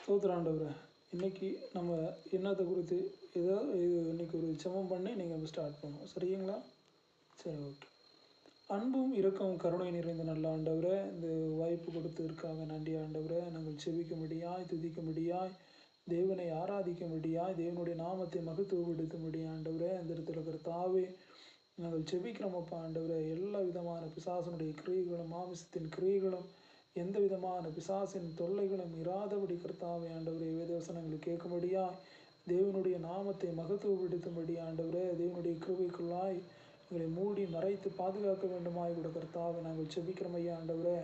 ஸ்தோத்திரம் ஆண்டவரே. இன்னைக்கு நம்ம என்னத்தை குறித்து இன்னைக்கு ஒரு ஜெபம் பண்ணி நீங்கள் ஸ்டார்ட் பண்ணுவோம். சரிங்களா? சரி, ஓகே. அன்பும் இரக்கமும் கருணை நிறைந்த நல்ல ஆண்டவரே, இந்த வாய்ப்பு கொடுத்ததற்காக நன்றி ஆண்டவரே. நாங்கள் செபிக்கும்படியாய், துதிக்கும்படியாய், தேவனை ஆராதிக்கும்படியாய், தேவனுடைய நாமத்தை மகத்துவப்படுத்தும்படியாய் ஆண்டவரே, அந்த இடத்துல கர்த்தாவே நாங்கள் செபிக்கிறோமப்பா ஆண்டவரே. எல்லா விதமான பிசாசனுடைய கிரியைகளும், மாமிசத்தின் கிரியைகளும், எந்த விதமான பிசாசின் தொல்லைகளும் இராதபடி கர்த்தாவே ஆண்டவரே, வேதவசனங்களை கேட்கும்படியாய், தேவனுடைய நாமத்தை மகத்துவப்படுத்தும்படி ஆண்டவரே, தேவனுடைய கிருபைக்குள்ளாய் எங்களை மூடி மறைத்து பாதுகாக்க வேண்டுமாய் கூட கர்த்தாவை நாங்கள் செபிக்கிறோம் ஐயா ஆண்டவரே.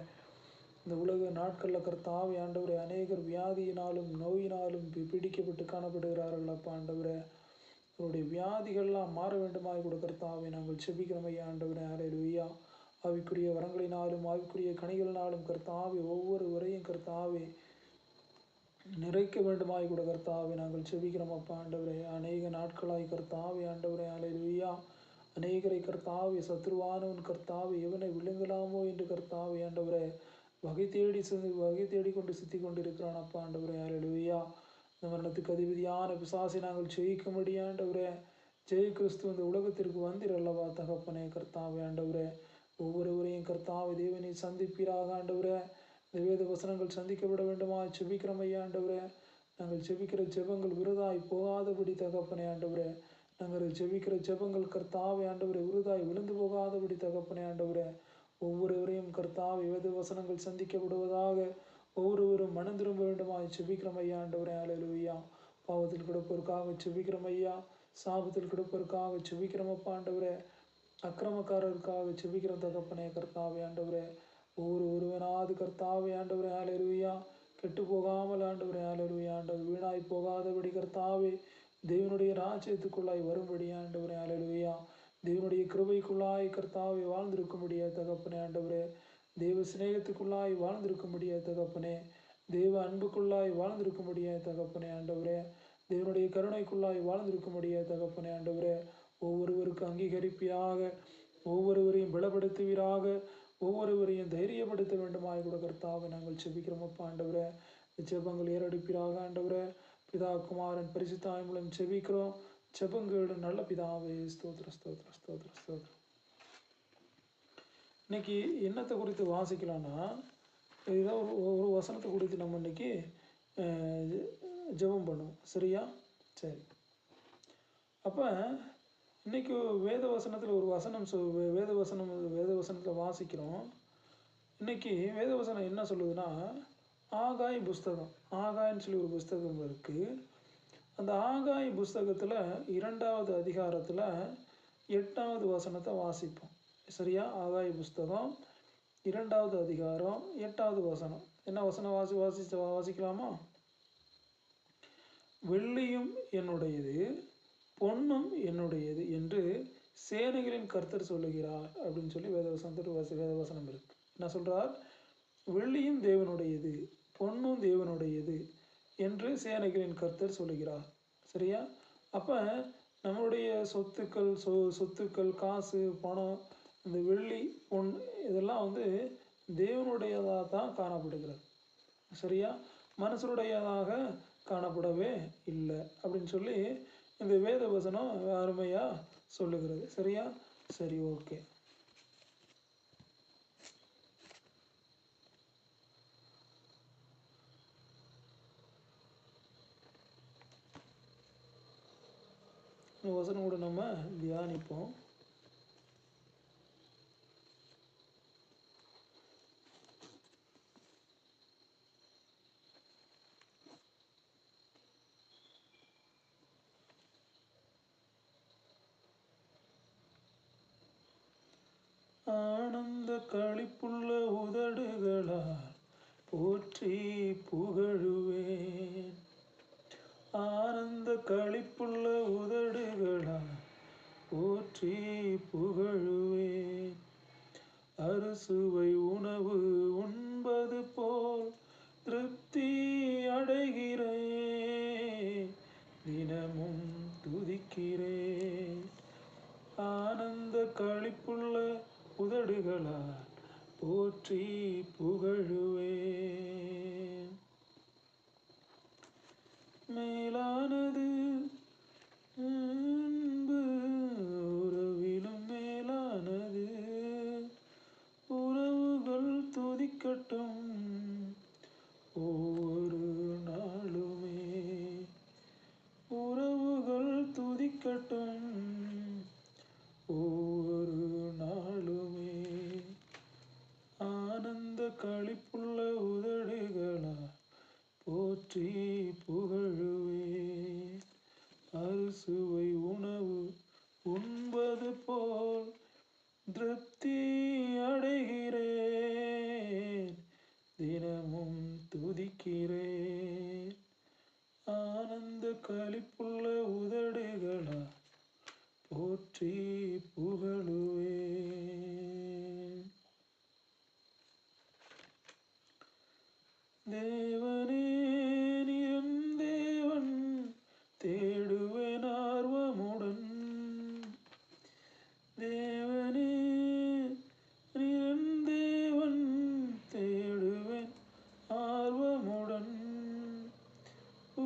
இந்த உலக நாட்களில் கர்த்தாவை ஆண்டவரே, அநேகர் வியாதியினாலும் நோயினாலும் பிடிக்கப்பட்டு காணப்படுகிறார்கள் அப்பா ஆண்டவரே. அவருடைய வியாதிகள்லாம் மாற வேண்டுமாய் கூட கர்த்தாவை நாங்கள் செபிக்கிறோம் ஐயா ஆண்டவரே. ஹல்லேலூயா. ஆவிக்குரிய வரங்களினாலும் ஆவிக்குரிய கனிகளினாலும் கர்த்தாவே ஒவ்வொருவரையும் கர்த்தாவே நிறைக்க வேண்டுமாய் கூட கர்த்தாவே நாங்கள் செபிக்கிறோம் அப்பா ஆண்டவரே. அநேக நாட்களாய் கர்த்தாவே ஆண்டவரே ஹல்லேலூயா. அநேகரை கர்த்தாவே சத்ருவானவன் கர்த்தாவே எவனை விழுங்கலாமோ என்று கர்த்தாவே ஆண்டவரே வகை தேடி கொண்டு சுற்றி கொண்டு இருக்கிறான் அப்பா ஆண்டவரே ஹல்லேலூயா. இந்த மரணத்துக்கு அதிபதியான பிசாசை நாங்கள் ஜெயிக்கும்படி ஆண்டவரே, ஜெய கிறிஸ்து இந்த உலகத்திற்கு வந்திரல்லவா தகப்பனே கர்த்தாவே ஆண்டவரே. ஒவ்வொருவரையும் கர்த்தாவை தேவனை சந்திப்பீராக ஆண்டவரே. இந்த வேத வசனங்கள் சந்திக்கப்பட வேண்டுமா செபிக்கிறோம் ஐயா ஆண்டவரே. நாங்கள் செபிக்கிற ஜெபங்கள் விருதாய் போகாதபடி தகப்பனே ஆண்டவரே. நாங்கள் செபிக்கிற ஜெபங்கள் கர்த்தாவை ஆண்டவரே விருதாய் விழுந்து போகாதபடி தகப்பனே ஆண்டவரே. ஒவ்வொருவரையும் கர்த்தாவை வேத வசனங்கள் சந்திக்கப்படுவதாக, ஒவ்வொருவரும் மனம் திரும்ப வேண்டுமாய் செபிக்கிறோம் ஐயா ஆண்டவரே ஹல்லேலூயா. பாவத்தில் கிடப்பதற்காக செபிக்கிறோம் ஐயா. சாபத்தில் கிடப்பதற்காக செபிக்கிறோமப்பா ஆண்டவரே. அக்கிரமக்காரருக்காக செபிக்கிற தகப்பனே கர்த்தாவே ஆண்டவரே. ஒருவனாவது கர்த்தாவே ஆண்டவரே ஹல்லேலூயா கெட்டு போகாமல் ஆண்டவரே ஹல்லேலூயா ஆண்டவர் வீணாய் போகாதபடி கர்த்தாவே தேவனுடைய ராஜ்யத்துக்குள்ளாய் வரும்படி ஆண்டவரே ஹல்லேலூயா. தேவனுடைய கிருபைக்குள்ளாய் கர்த்தாவை வாழ்ந்திருக்கும்படியா தகப்பனே ஆண்டவரே. தேவ சிநேகத்துக்குள்ளாய் வாழ்ந்திருக்கும்படியா தகப்பனே. தேவ அன்புக்குள்ளாய் வாழ்ந்திருக்கும்படியா தகப்பனே ஆண்டவரே. தேவனுடைய கருணைக்குள்ளாய் வாழ்ந்திருக்கும்படியா தகப்பனே ஆண்டவரே. ஒவ்வொருவருக்கும் அங்கீகரிப்பீராக, ஒவ்வொருவரையும் பலப்படுத்துவீராக, ஒவ்வொருவரையும் தைரியப்படுத்த வேண்டுமாய் கூட கர்த்தாவை நாங்கள் செபிக்கிறோமப்பா ஆண்டவரே. ஜெபங்கள் ஏறெடுப்பீராக ஆண்டவரே. பிதா குமாரன் பரிசுத்தாய் மூலம் செபிக்கிறோம். ஜெபங்களோட நல்ல பிதாவே. ஸ்தோத்திரம் ஸ்தோத்திரம் ஸ்தோத்திரம் ஸ்தோத்திரம். இன்னைக்கு என்னத்தை குறித்து வாசிக்கலாம்னா, ஏதோ ஒரு வசனத்தை குறித்து நம்ம இன்னைக்கு ஜெபம் பண்ணுவோம். சரியா? சரி. அப்போ இன்னைக்கு வேத வசனத்தில் ஒரு வசனம் வேத வசனத்தில் வாசிக்கிறோம். இன்னைக்கு வேத வசனம் என்ன சொல்லுதுன்னா, ஆகாய் புஸ்தகம், ஆகாய்ன்னு சொல்லி ஒரு புஸ்தகம் இருக்குது. அந்த ஆகாய் புஸ்தகத்தில் 2வது அதிகாரத்தில் 8வது வசனத்தை வாசிப்போம். சரியா? ஆகாய் புஸ்தகம் 2வது அதிகாரம் 8வது வசனம். என்ன வசனம் வாசிக்கலாமா? வெள்ளியும் என்னுடையது, பொன்னும் என்னுடையது என்று சேனைகளின் கர்த்தர் சொல்லுகிறார் அப்படின்னு சொல்லி வேதவசனம் இருக்கு. என்ன சொல்றார்? வெள்ளியும் தேவனுடையது, பொன்னும் தேவனுடையது என்று சேனைகளின் கர்த்தர் சொல்லுகிறார். சரியா? அப்போ நம்மளுடைய சொத்துக்கள், காசு, பணம், இந்த வெள்ளி, பொன் இதெல்லாம் தேவனுடையதாக தான் காணப்படுகிறது. சரியா? மனுஷருடையதாக காணப்படவே இல்லை அப்படின்னு சொல்லி இந்த வேத வசனம் அருமையாக சொல்லுகிறது. சரியா? சரி, ஓகே. இந்த வசனம் கூட நம்ம தியானிப்போம். ஆனந்த களிப்புள்ள உதடுகளால் போற்றி புகழுவேன். ஆனந்த களிப்புள்ள உதடுகளால் போற்றி புகழுவேன். அறுசுவை உணவு உண்பது போல் திருப்தி அடைகிறேன், தினமும் துதிக்கிறேன். ஆனந்த களிப்புள்ள உதடுகளால் போற்றி புகழுவேன். மேலானது அன்பு, உறவிலும் மேலானது. உறவுகள் துதிக்கட்டும் ஒவ்வொரு நாளுமே, உறவுகள் துதிக்கட்டும் ஒவ்வொரு நாளுமே. ஆனந்த களிப்புள்ள உதடுகளா போற்றி புகழுவே. அறுசுவை உணவு உண்பது போல் திருப்தி அடைகிறேன், தினமும் துதிக்கிறேன். ஆனந்த களிப்புள்ள உதடுகளா போற்றி புகழுவேன். தேவனே நீரும் தேவன், தேடுவேன் ஆர்வமுடன். தேவனே நீரும் தேவன், தேடுவேன் ஆர்வமுடன்.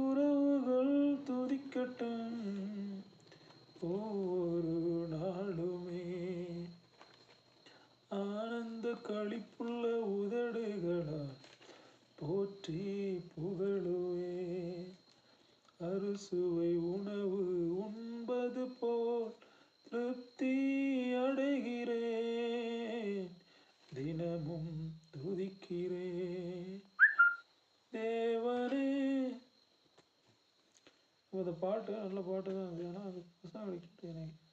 உறவுகள் துதிக்கட்டும் ஒவ்வொரு நாளுமே. ஆனந்த களிப்புள்ள உதடுகளா போற்றி புகழுவே. அறுசுவை உணவு உண்பது போல் திருப்தி அடைகிறேன், தினமும் துதிக்கிறேன். தேவனே. இந்த பாட்டு நல்ல பாட்டு தான் அது, ஆனால் அது பசங்க கேட்டு எனக்கு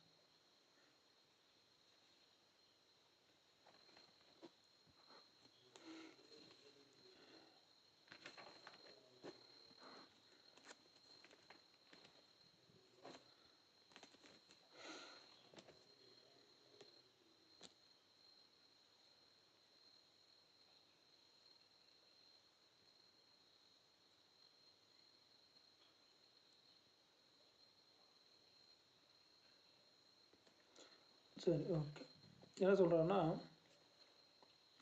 சரி ஓகே. என்ன சொல்கிறான்னா,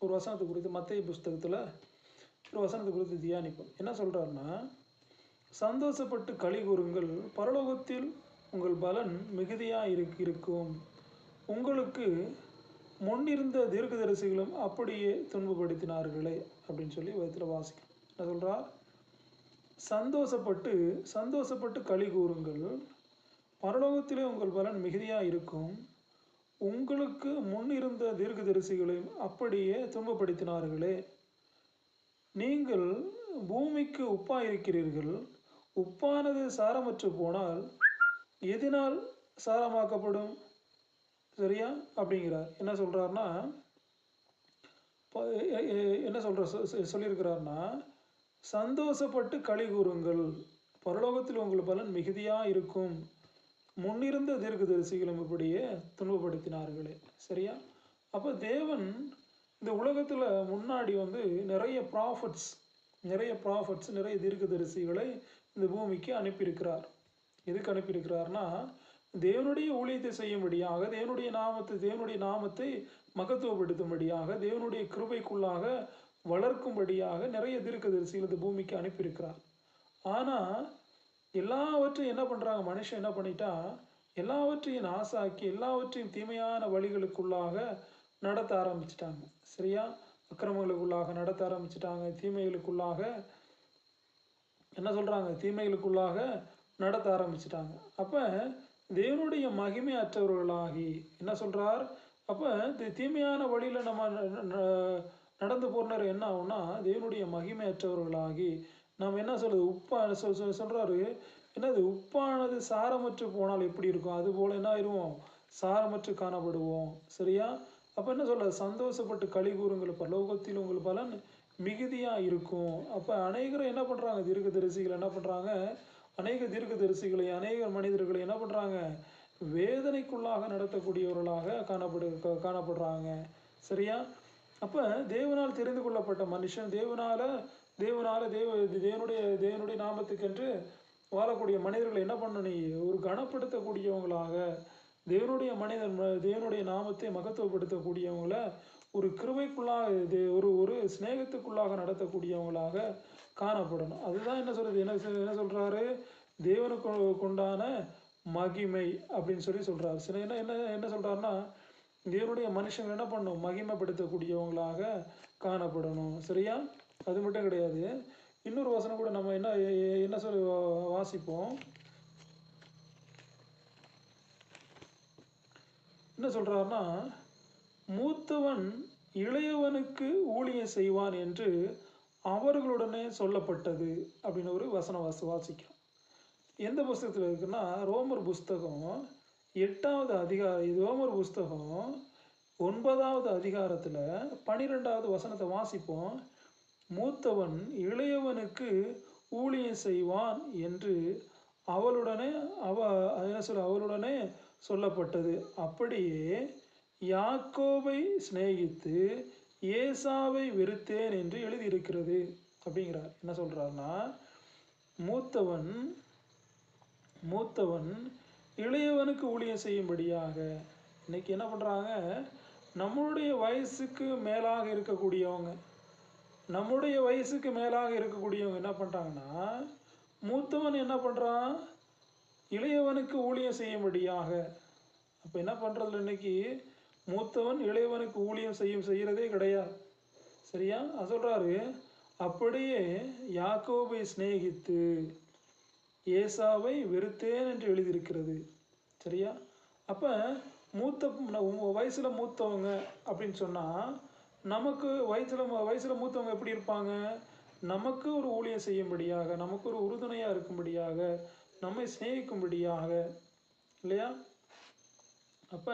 ஒரு வசனத்தை குறித்து மத்தேயு புஸ்தகத்தில் ஒரு வசனத்தை குறித்து தியானிப்போம். என்ன சொல்கிறாருன்னா, சந்தோஷப்பட்டு களி கூறுங்கள், பரலோகத்தில் உங்கள் பலன் மிகுதியாக இருக்கும். உங்களுக்கு முன்னிருந்த தீர்க்கதரிசிகளும் அப்படியே துன்பப்படுத்தினார்களே அப்படின்னு சொல்லி வேதத்தில் வாசிக்கும். என்ன சொல்கிறார்? சந்தோஷப்பட்டு களி கூறுங்கள், பரலோகத்திலே உங்கள் பலன் மிகுதியாக இருக்கும். உங்களுக்கு முன்னிருந்த தீர்க்கதரிசிகளையும் அப்படியே துன்பப்படுத்தினார்களே. நீங்கள் பூமிக்கு உப்பாக இருக்கிறீர்கள். உப்பானது சாரமற்று போனால் எதனால் சாரமாக்கப்படும்? சரியா அப்படிங்கிறார். என்ன சொல்கிறாருன்னா, என்ன சொல்லியிருக்கிறார்னா, சந்தோஷப்பட்டு களி கூறுங்கள், பரலோகத்தில் உங்கள் பலன் மிகுதியாக இருக்கும். முன்னிருந்த தீர்க்கதரிசிகளும் இப்படியே துன்பப்படுத்தினார்களே. சரியா? அப்போ தேவன் இந்த உலகத்தில் முன்னாடி நிறைய ப்ராஃபட்ஸ் நிறைய தீர்க்கதரிசிகளை இந்த பூமிக்கு அனுப்பியிருக்கிறார். எதுக்கு அனுப்பியிருக்கிறார்னா, தேவனுடைய ஊழியத்தை செய்யும்படியாக, தேவனுடைய நாமத்தை மகத்துவப்படுத்தும்படியாக, தேவனுடைய கிருபைக்குள்ளாக வளர்க்கும்படியாக நிறைய தீர்க்கதரிசிகள் இந்த பூமிக்கு அனுப்பியிருக்கிறார். ஆனால் எல்லாவற்றையும் என்ன பண்ணுறாங்க, மனுஷன் என்ன பண்ணிட்டா, எல்லாவற்றையும் நாசாக்கி எல்லாவற்றையும் தீமையான வழிகளுக்குள்ளாக நடத்த ஆரம்பிச்சிட்டாங்க. சரியா? அக்கிரமங்களுக்குள்ளாக நடத்த ஆரம்பிச்சிட்டாங்க. தீமைகளுக்குள்ளாக என்ன சொல்கிறாங்க, தீமைகளுக்குள்ளாக நடத்த ஆரம்பிச்சிட்டாங்க. அப்போ தேவனுடைய மகிமை அற்றவர்களாகி என்ன சொல்கிறார், அப்போ தீமையான வழியில் நம்ம நடந்து போகிற என்ன ஆகும்னா, தேவனுடைய மகிமை அற்றவர்களாகி நம்ம என்ன சொல்கிறது சொல்கிறாரு, என்னது, உப்பானது சாரமற்று போனால் எப்படி இருக்கும், அதுபோல் என்ன ஆயிடுவோம், சாரமற்று காணப்படுவோம். சரியா? அப்போ என்ன சொல்கிறது, சந்தோஷப்பட்டு களி கூறுங்கள், பரலோகத்தில் உங்கள் பலன் மிகுதியாக இருக்கும். அப்போ அநேகரை என்ன பண்ணுறாங்க, தீர்க்கதரிசிகள் என்ன பண்ணுறாங்க, அநேக தீர்க்கதரிசிகளை அநேக மனிதர்களை என்ன பண்ணுறாங்க, வேதனைக்குள்ளாக நடத்தக்கூடியவர்களாக காணப்படுறாங்க. சரியா? அப்போ தேவனால் தெரிந்து கொள்ளப்பட்ட மனுஷன், தேவனுடைய நாமத்துக்கென்று வாழக்கூடிய மனிதர்களை என்ன பண்ண, நீ ஒரு கனப்படுத்தக்கூடியவங்களாக, தேவனுடைய நாமத்தை மகத்துவப்படுத்தக்கூடியவங்கள ஒரு கிருபைக்குள்ளாக ஒரு சிநேகத்துக்குள்ளாக நடத்தக்கூடியவங்களாக காணப்படணும். அதுதான் என்ன சொல்றது, என்ன சொல்றாரு, தேவனுக்கு கொண்டான மகிமை அப்படின்னு சொல்றாரு. சில என்ன என்ன என்ன சொல்றாருன்னா, தேவனுடைய மனுஷங்க என்ன பண்ணணும், மகிமைப்படுத்தக்கூடியவங்களாக காணப்படணும். சரியா? அது மட்டும் கிடையாது, இன்னொரு வசனம் கூட நம்ம என்ன சொல்லி வாசிப்போம். என்ன சொல்றாருன்னா, மூத்தவன் இளையவனுக்கு ஊழியம் செய்வான் என்று அவர்களுடனே சொல்லப்பட்டது அப்படின்னு ஒரு வசனம் வாசிக்கிறோம். எந்த புஸ்தகத்தில் இருக்குன்னா, ரோமர் புஸ்தகம் 8வது அதிகாரம். இது ரோமர் புஸ்தகம் 9வது அதிகாரத்தில் 12வது வசனத்தை வாசிப்போம். மூத்தவன் இளையவனுக்கு ஊழியம் செய்வான் என்று அவளுடனே சொல்லப்பட்டது. அப்படியே யாக்கோபை சிநேகித்து ஏசாவை வெறுத்தேன் என்று எழுதியிருக்கிறது அப்படிங்கிறார். என்ன சொல்றாருன்னா, மூத்தவன் இளையவனுக்கு ஊழியம் செய்யும்படியாக. இன்னைக்கு என்ன பண்றாங்க, நம்மளுடைய வயசுக்கு மேலாக இருக்கக்கூடியவங்க என்ன பண்றாங்கன்னா, மூத்தவன் என்ன பண்றான், இளையவனுக்கு ஊழியம் செய்யும்படியாக. அப்ப என்ன பண்றதுல இன்னைக்கு மூத்தவன் இளையவனுக்கு ஊழியம் செய்யறதே கிடையாது. சரியா? அது சொல்றாரு, அப்படியே யாக்கோபை சிநேகித்து ஏசாவை வெறுத்தேன் என்று எழுதியிருக்கிறது. சரியா? அப்ப வயசுல மூத்தவங்க அப்படின்னு சொன்னா, நமக்கு வயசுல மூத்தவங்க எப்படி இருப்பாங்க, நமக்கு ஒரு ஊழியம் செய்யும்படியாக, நமக்கு ஒரு உறுதுணையா இருக்கும்படியாக, நம்மை சிநேகிக்கும்படியாக, இல்லையா? அப்ப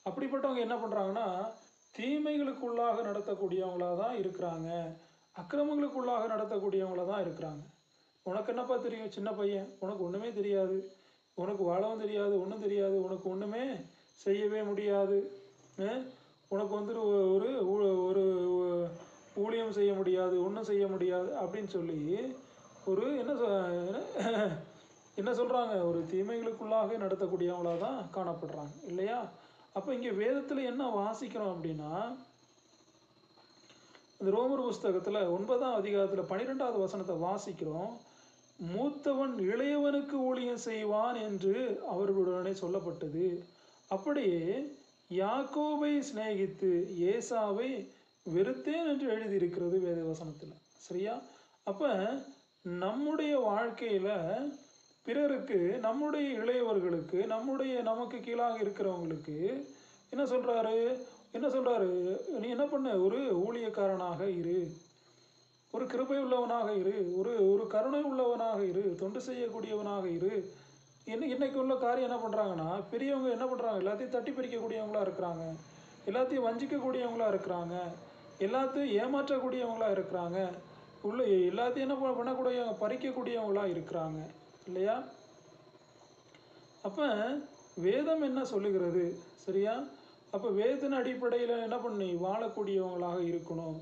அப்படிப்பட்டவங்க என்ன பண்றாங்கன்னா, தீமைகளுக்குள்ளாக நடத்தக்கூடியவங்களா தான் இருக்கிறாங்க, அக்கிரமங்களுக்குள்ளாக நடத்தக்கூடியவங்களா தான் இருக்கிறாங்க. உனக்கு என்னப்பா தெரியும், சின்ன பையன், உனக்கு ஒன்றுமே தெரியாது, உனக்கு வாழவும் தெரியாது, ஒன்றும் தெரியாது, உனக்கு ஒன்றுமே செய்யவே முடியாது, உனக்கு வந்துட்டு ஒரு ஊழியம் செய்ய முடியாது, ஒன்றும் செய்ய முடியாது அப்படின்னு சொல்லி ஒரு என்ன சொல்கிறாங்க, ஒரு தீமைகளுக்குள்ளாக நடத்தக்கூடியவங்களாக தான் காணப்படுறாங்க, இல்லையா? அப்போ இங்கே வேதத்தில் என்ன வாசிக்கிறோம் அப்படின்னா, இந்த ரோமர் புஸ்தகத்தில் 9ஆம் அதிகாரத்தில் 12வது வசனத்தை வாசிக்கிறோம். மூத்தவன் இளையவனுக்கு ஊழியம் செய்வான் என்று அவர்களுடனே சொல்லப்பட்டது. அப்படியே யாக்கோபை சிநேகித்து ஏசாவை வெறுத்தேன் என்று எழுதியிருக்கிறது வேத வசனத்தில். சரியா? அப்போ நம்முடைய வாழ்க்கையில் பிறருக்கு, நம்முடைய இளையவர்களுக்கு, நமக்கு கீழாக இருக்கிறவங்களுக்கு என்ன சொல்றாரு, நீ என்ன பண்ண, ஒரு ஊழியக்காரனாக இரு, ஒரு கிருபை உள்ளவனாக இரு, ஒரு கருணை உள்ளவனாக இரு, தொண்டு செய்யக்கூடியவனாக இரு. இன்னைக்கு உள்ள காரியம் என்ன பண்ணுறாங்கன்னா, பெரியவங்க என்ன பண்ணுறாங்க, எல்லாத்தையும் தட்டி பறிக்கக்கூடியவங்களா இருக்கிறாங்க, எல்லாத்தையும் வஞ்சிக்கக்கூடியவங்களா இருக்கிறாங்க, எல்லாத்தையும் ஏமாற்றக்கூடியவங்களா இருக்கிறாங்க, எல்லாத்தையும் என்ன பண்ணக்கூடிய பறிக்கக்கூடியவங்களா இருக்கிறாங்க, இல்லையா? அப்போ வேதம் என்ன சொல்லுகிறது? சரியா? அப்போ வேதத்தின் அடிப்படையில் என்ன பண்ணி வாழக்கூடியவங்களாக இருக்கணும்.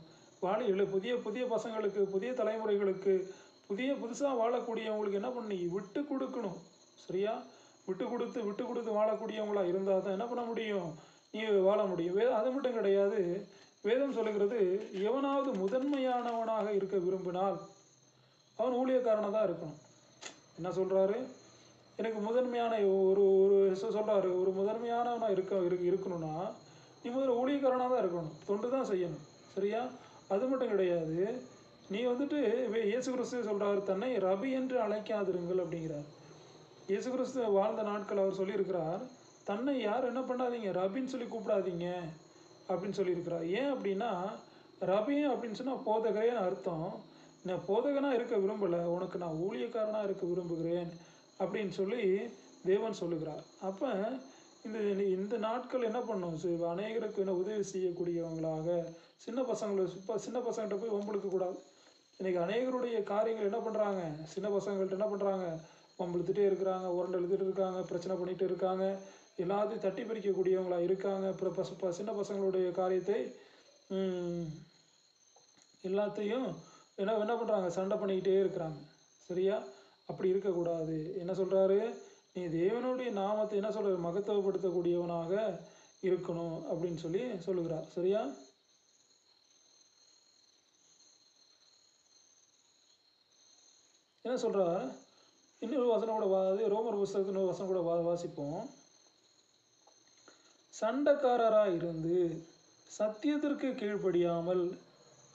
புதிய புதிய பசங்களுக்கு, புதிய தலைமுறைகளுக்கு, புதுசாக வாழக்கூடியவங்களுக்கு என்ன பண்ணி விட்டு கொடுக்கணும். சரியா? விட்டு கொடுத்து வாழக்கூடியவங்களா இருந்தால் தான் என்ன பண்ண முடியும், நீ வாழ முடியும். அது மட்டும் கிடையாது, வேதம் சொல்லுகிறது, எவனாவது முதன்மையானவனாக இருக்க விரும்பினால் அவன் ஊழியக்காரனாக தான் இருக்கணும். என்ன சொல்கிறாரு, எனக்கு முதன்மையான சொல்கிறாரு, ஒரு முதன்மையானவனாக இருக்கணும்னா நீ முதல்ல ஊழியக்காரனாக தான் இருக்கணும், தொண்டு தான் செய்யணும். சரியா? அது மட்டும் கிடையாது, நீ வந்துட்டு இயேசு கிறிஸ்து சொல்கிறார், தன்னை ரபி என்று அழைக்காதிருங்கள் அப்படிங்கிறார். இயேசு கிறிஸ்து வாழ்ந்த நாட்கள் அவர் சொல்லியிருக்கிறார், தன்னை யார் என்ன பண்ணாதீங்க, ரபின்னு சொல்லி கூப்பிடாதீங்க அப்படின்னு சொல்லியிருக்கிறார். ஏன் அப்படின்னா, ரபி அப்படின்னு சொன்னால் போதகரேன்னு அர்த்தம். நான் போதகனாக இருக்க விரும்பலை, உனக்கு நான் ஊழியக்காரனாக இருக்க விரும்புகிறேன் அப்படின்னு சொல்லி தேவன் சொல்லுகிறார். அப்போ இந்த நாட்கள் என்ன பண்ணும், அநேகருக்கு என்ன உதவி செய்யக்கூடியவங்களாக, சின்ன பசங்கள்கிட்ட போய் வம்பிழுக்க கூடாது. இன்றைக்கி அநேகருடைய காரியங்கள் என்ன பண்ணுறாங்க, சின்ன பசங்கள்கிட்ட என்ன பண்ணுறாங்க, வம்பிழுத்துட்டே இருக்கிறாங்க, உரண்டை எழுதிட்டு இருக்காங்க, பிரச்சனை பண்ணிகிட்டு இருக்காங்க, எல்லாத்தையும் தட்டி பறிக்கக்கூடியவங்களா இருக்காங்க. அப்புறம் சின்ன பசங்களுடைய காரியத்தை எல்லாத்தையும் என்ன பண்ணுறாங்க, சண்டை பண்ணிக்கிட்டே இருக்கிறாங்க. சரியா? அப்படி இருக்கக்கூடாது. என்ன சொல்கிறாரு, நீ தேவனுடைய நாமத்தை என்ன சொல்ற மகத்துவப்படுத்தக்கூடியவனாக இருக்கணும் அப்படின்னு சொல்லி சொல்லுகிறார். சரியா? என்ன சொல்றார்? இன்னொரு வசனம் கூட ரோமர் புஸ்தகத்தில் இன்னொரு வசனம் கூட வாசிப்போம். சண்டைக்காரராக இருந்து சத்தியத்திற்கு கீழ்ப்படியாமல்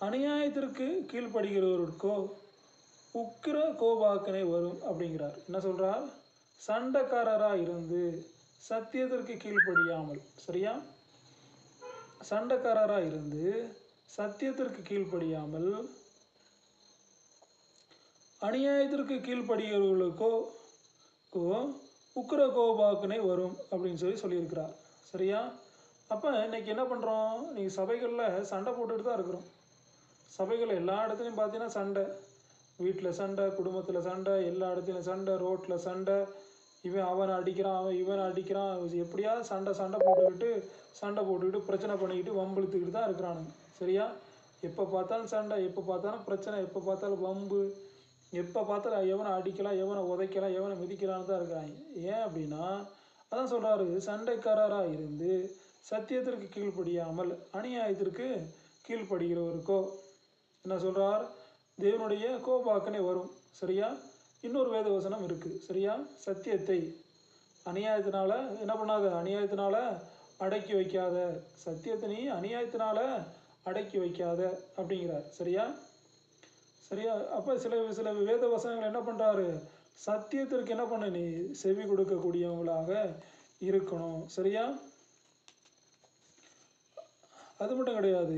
அநியாயத்திற்கு கீழ்ப்படுகிறவருக்கோ உக்கிர கோபாக்கனை வரும் அப்படிங்கிறார். என்ன சொல்றார்? சண்டைக்காரராக இருந்து சத்தியத்திற்கு கீழ்ப்படியாமல், சரியா? சண்டைக்காரராக இருந்து சத்தியத்திற்கு கீழ்ப்படியாமல் அநியாயத்திற்கு கீழ்ப்படுகிறவர்களுக்கோ உக்கிர கோபாக்கனை வரும் அப்படின்னு சொல்லியிருக்கிறார். சரியா? அப்போ இன்னைக்கு என்ன பண்ணுறோம்? இன்னைக்கு சபைகளில் சண்டை போட்டுட்டு தான் இருக்கிறோம். சபைகள் எல்லா இடத்துலையும் பார்த்தீங்கன்னா சண்டை, வீட்டில் சண்டை, குடும்பத்தில் சண்டை, எல்லா இடத்துலையும் சண்டை, ரோட்டில் சண்டை, இவன் அவனை அடிக்கிறான், அவன் இவனை அடிக்கிறான், எப்படியாவது சண்டை போட்டுக்கிட்டு பிரச்சனை பண்ணிக்கிட்டு வம்பிழுத்துக்கிட்டு தான் இருக்கிறானுங்க. சரியா? எப்போ பார்த்தாலும் சண்டை, எப்போ பார்த்தாலும் பிரச்சனை, எப்போ பார்த்தாலும் வம்பு, எப்போ பார்த்தாலும் எவனை அடிக்கலாம், எவனை உதைக்கலாம், எவனை மிதிக்கலான்னு தான் இருக்கிறாங்க. ஏன் அப்படின்னா அதான் சொல்கிறாரு, சண்டைக்காரராக இருந்து சத்தியத்திற்கு கீழ்ப்படியாமல் அநியாயத்திற்கு கீழ்ப்படுகிறவருக்கோ என்ன சொல்கிறார்? தேவனுடைய கோபாக்கனை வரும். சரியா? இன்னொரு வேத வசனம் இருக்குது. சரியா? சத்தியத்தை அநியாயத்தினால என்ன பண்ணாத, அநியாயத்தினால அடக்கி வைக்காத, சத்தியத்தை நீ அநியாயத்தினால அடக்கி வைக்காத அப்படிங்கிறார். சரியா? சரியா? அப்போ சில வேத வசனங்கள் என்ன பண்ணுறாரு? சத்தியத்திற்கு என்ன பண்ண, நீ செவி கொடுக்கக்கூடியவங்களாக இருக்கணும். சரியா? அது மட்டும் கிடையாது,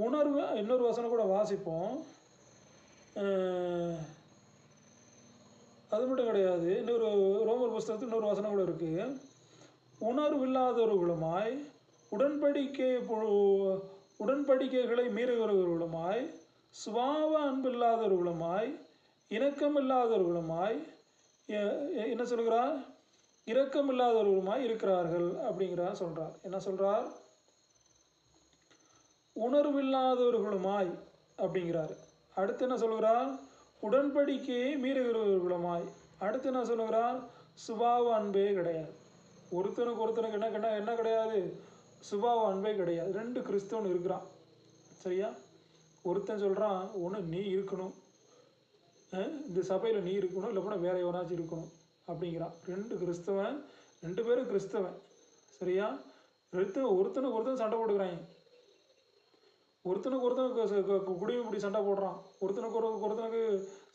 உணர்வு. இன்னொரு வசனம் கூட வாசிப்போம். அது மட்டும் கிடையாது, இன்னொரு ரோமர் புஸ்தகத்தில் இன்னொரு வசனம் கூட இருக்கு. உணர்வில்லாதவர்களுமாய் உடன்படிக்கைகளை மீறுகிறவர்களுமாய் சுபாவ அன்பில்லாதவர்களுமாய் இணக்கமில்லாதவர்களுமாய் என்ன சொல்கிறார்? இரக்கமில்லாதவர்களுமாய் இருக்கிறார்கள் அப்படிங்கிறார் சொல்றார். என்ன சொல்றார்? உணர்வில்லாதவர்களுமாய் அப்படிங்கிறார். அடுத்து என்ன சொல்கிறார்? உடன்படிக்கையை மீறுகிறவர்களுமாய். அடுத்து என்ன சொல்கிறார்? சுபாவ அன்பே கிடையாது. ஒருத்தனுக்கு என்ன கிடையாது? சுபாவ அன்பே கிடையாது. ரெண்டு கிறிஸ்தவன் இருக்கிறான். சரியா? ஒருத்தன் சொல்கிறான், ஒன்று நீ இருக்கணும், இந்த சபையில் நீ இருக்கணும், இல்லை கூட வேற எவனாச்சும் இருக்கணும் அப்படிங்கிறான். ரெண்டு பேரும் கிறிஸ்தவன். சரியா? ஒருத்தனுக்கு சண்டை போட்டுக்கிறாங்க. ஒருத்தனுக்கு குடிமை சண்டை போடுறான். ஒருத்தனுக்கு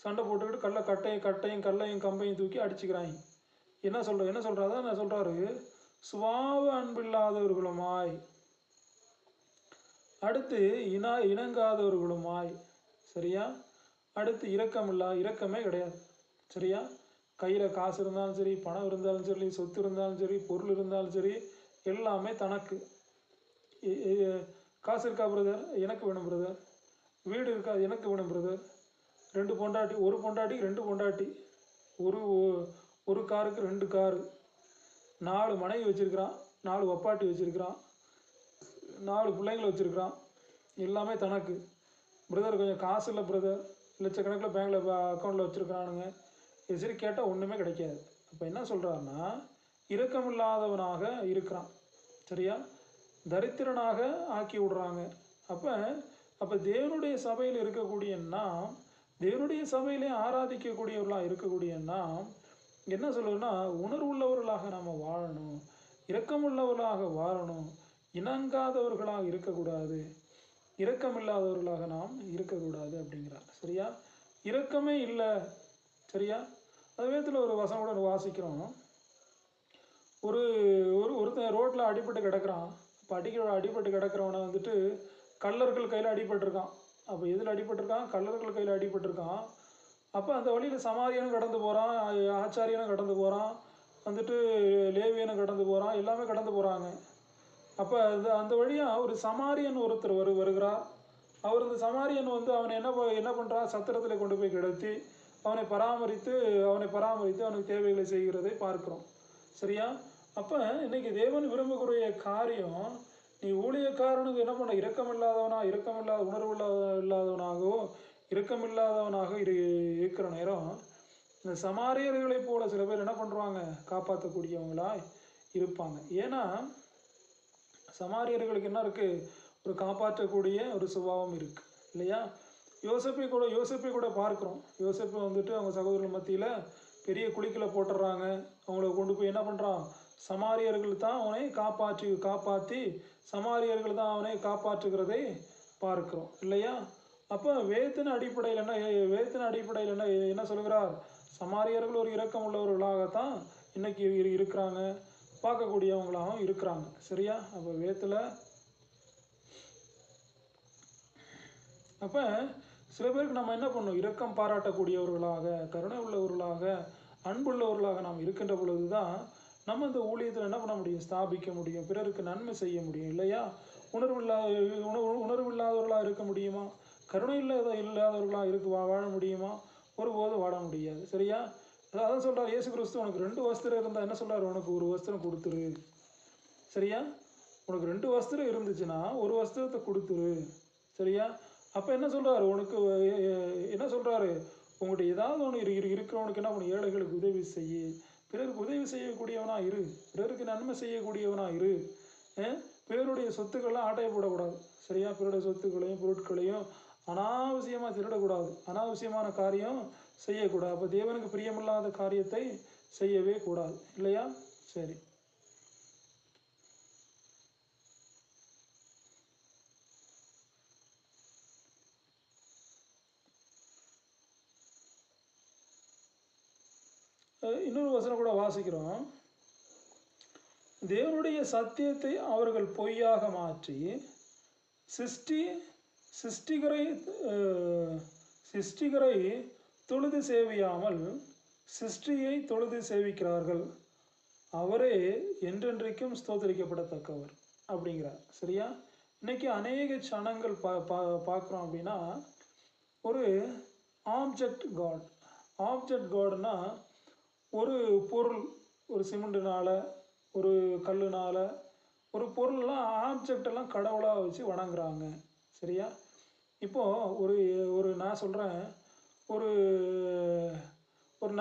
சண்டை போட்டுக்கிட்டு கல்லையும் கம்பையும் தூக்கி அடிச்சுக்கிறாங்க. என்ன சொல்றாரு? சுபாவ அன்பில்லாதவர்களுமாய், அடுத்து இணங்காதவர்களுமாய். சரியா? அடுத்து இரக்கமே கிடையாது. சரியா? கையில் காசு இருந்தாலும் சரி, பணம் இருந்தாலும் சரி, சொத்து இருந்தாலும் சரி, பொருள் இருந்தாலும் சரி, எல்லாமே தனக்கு. காசு இருக்கா பிரதர்? எனக்கு வேணும் பிரதர். வீடு இருக்கா? எனக்கு வேணும் பிரதர். ஒரு பொண்டாட்டிக்கு 2 பொண்டாட்டி, ஒரு காருக்கு 2 காரு, 4 மனைவி வச்சிருக்கிறான், 4 வப்பாட்டி வச்சிருக்கிறான், 4 பிள்ளைங்களை வச்சிருக்கிறான். எல்லாமே தனக்கு. பிரதர் கொஞ்சம் காசு இல்லை பிரதர், லட்சக்கணக்கில் பேங்க்கில் அக்கௌண்ட்டில் வச்சுருக்கிறானுங்க. இது சரி கேட்டால் ஒன்றுமே கிடைக்காது. அப்போ என்ன சொல்கிறாருன்னா, இரக்கமில்லாதவனாக இருக்கிறான். சரியா? தரித்திரனாக ஆக்கி விடுறாங்க. அப்போ தேவனுடைய சபையில் இருக்கக்கூடிய நாம், தேவனுடைய சபையிலே ஆராதிக்கக்கூடியவர்களாக இருக்கக்கூடிய நாம் என்ன சொல்லுன்னா, உணர்வுள்ளவர்களாக நாம் வாழணும், இரக்கமுள்ளவர்களாக வாழணும், இணங்காதவர்களாக இருக்கக்கூடாது, இரக்கமில்லாதவர்களாக நாம் இருக்கக்கூடாது அப்படிங்கிறார். சரியா? இரக்கமே இல்லை. சரியா? அது வேதத்தில் ஒரு வசனம் கூட வாசிக்கிறோம். ஒருத்தன் ரோட்டில் அடிபட்டு கிடக்கிறான். இப்போ அடிபட்டு கிடக்கிறவனை வந்துட்டு கள்ளர்கள் கையில் அடிபட்டிருக்கான். அப்போ எதில் அடிபட்டிருக்கான்? கள்ளர்கள் கையில் அடிபட்டிருக்கான். அப்போ அந்த வழியில் சமாரியனும் கடந்து போகிறான், ஆச்சாரியனும் கடந்து போகிறான், வந்துட்டு லேவியனும் கடந்து போகிறான், எல்லாமே கடந்து போகிறாங்க. அப்போ அந்த வழியாக ஒரு சமாரியன் ஒருத்தர் வருகிறார். இந்த சமாரியன் அவனை என்ன பண்ணுறான்? சத்திரத்தில் கொண்டு போய் கிடத்தி அவனை பராமரித்து அவனுக்கு தேவைகளை செய்கிறதை பார்க்கிறோம். சரியா? அப்போ இன்னைக்கு தேவன் விரும்பக்கூடிய காரியம், நீ ஊழியக்காரனுக்கு என்ன பண்ண, உணர்வு இல்லாதவனாகவோ இரக்கமில்லாதவனாக இருக்கிற நேரம் இந்த சமாரியர்களைப் போல சில பேர் என்ன பண்ணுறாங்க, காப்பாற்றக்கூடியவங்களா இருப்பாங்க. ஏன்னா சமாரியர்களுக்கு என்ன இருக்குது, ஒரு காப்பாற்றக்கூடிய ஒரு சுபாவம் இருக்குது இல்லையா. யோசேப்பை கூட பார்க்குறோம். யோசேப்பை வந்துட்டு அவங்க சகோதரர்கள் மத்தியில் பெரிய குழிக்கில் போட்டுடுறாங்க. அவங்கள கொண்டு போய் என்ன பண்ணுறான், சமாரியர்கள் தான் அவனை காப்பாற்றி சமாரியர்கள் தான் அவனை காப்பாற்றுகிறதை பார்க்கிறோம் இல்லையா. அப்போ வேதத்தின் அடிப்படையில் என்ன சொல்கிறார், சமாரியர்கள் ஒரு இரக்கம் உள்ளவர்களாகத்தான் இன்னைக்கு இருக்கிறாங்க, பார்க்கக்கூடியவங்களாகவும் இருக்கிறாங்க. சரியா. அப்போ வேதத்தில் அப்போ சில பேருக்கு நம்ம என்ன பண்ணணும், இரக்கம் பாராட்டக்கூடியவர்களாக, கருணை உள்ளவர்களாக, அன்புள்ளவர்களாக நாம் இருக்கின்ற பொழுது தான் நம்ம இந்த ஊழியத்தில் என்ன பண்ண முடியும், ஸ்தாபிக்க முடியும், பிறருக்கு நன்மை செய்ய முடியும் இல்லையா. உணர்வில்லாதவர்களாக இருக்க முடியுமா, கருணை இல்லாதவர்களாக வாழ முடியுமா, ஒருபோதும் வாழ முடியாது. சரியா. அதான் சொல்கிறார் இயேசு கிறிஸ்து, உனக்கு 2 வஸ்திரம் இருந்தால் என்ன சொல்கிறார், உனக்கு 1 வஸ்திரம் கொடுத்துரு. சரியா. உனக்கு 2 வஸ்திரம் இருந்துச்சுன்னா 1 வஸ்திரத்தை கொடுத்துரு. சரியா. அப்போ என்ன சொல்கிறாரு, உனக்கு என்ன சொல்கிறாரு, உங்கள்கிட்ட ஏதாவது ஒன்று இருக்கிறவனுக்கு என்ன பண்ணு, ஏழைகளுக்கு உதவி செய்ய, பிறருக்கு உதவி செய்யக்கூடியவனா இரு, பிறருக்கு நன்மை செய்யக்கூடியவனா இரு. பிறருடைய சொத்துக்கள்லாம் ஆட்டைய போடக்கூடாது. சரியா. பிறருடைய சொத்துக்களையும் பொருட்களையும் அனாவசியமாக திருடக்கூடாது, அனாவசியமான காரியம் செய்யக்கூடாது. அப்போ தேவனுக்கு பிரியமில்லாத காரியத்தை செய்யவே கூடாது இல்லையா. சரி. இன்னொரு வசனம் கூட வாசிக்கிறோம். தேவனுடைய சத்தியத்தை அவர்கள் பொய்யாக மாற்றி சிருஷ்டிகரை தொழுது சேவியாமல் சிருஷ்டியை தொழுது சேவிக்கிறார்கள், அவரே என்றென்றைக்கும் ஸ்தோத்திரிக்கப்படத்தக்கவர் அப்படிங்கிறார். சரியா. இன்னைக்கு அநேக சனங்கள் பார்க்குறோம் அப்படின்னா, ஒரு ஆப்ஜெக்ட் காட்னா ஒரு பொருள், ஒரு சிமெண்ட்னால், ஒரு கல்லுனால், ஒரு பொருள்லாம் ஆப்ஜெக்டெல்லாம் கடவுளாக வச்சு வணங்குறாங்க. சரியா. இப்போது ஒரு நான் சொல்கிறேன், ஒரு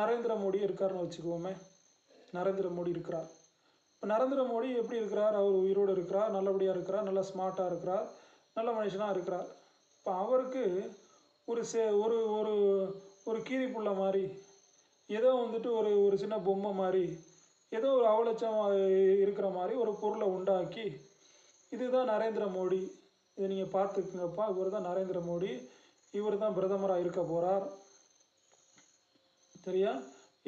நரேந்திர மோடி இருக்காருன்னு வச்சுக்குவோமே. நரேந்திர மோடி இருக்கிறார். இப்போ நரேந்திர மோடி எப்படி இருக்கிறார், அவர் உயிரோடு இருக்கிறார், நல்லபடியாக இருக்கிறார், நல்லா ஸ்மார்ட்டாக இருக்கிறார், நல்ல மனுஷனாக இருக்கிறார். இப்போ அவருக்கு ஒரு ஒரு ஒரு கீரிப்புள்ள மாதிரி, ஏதோ வந்துட்டு ஒரு சின்ன பொம்மை மாதிரி, ஏதோ ஒரு அவலட்சம் இருக்கிற மாதிரி ஒரு பொருளை உண்டாக்கி, இதுதான் நரேந்திர மோடி, இதை நீங்கள் பார்த்துக்குங்கப்பா, இவர் தான் நரேந்திர மோடி, இவர் தான் பிரதமராக இருக்க போகிறார். சரியா.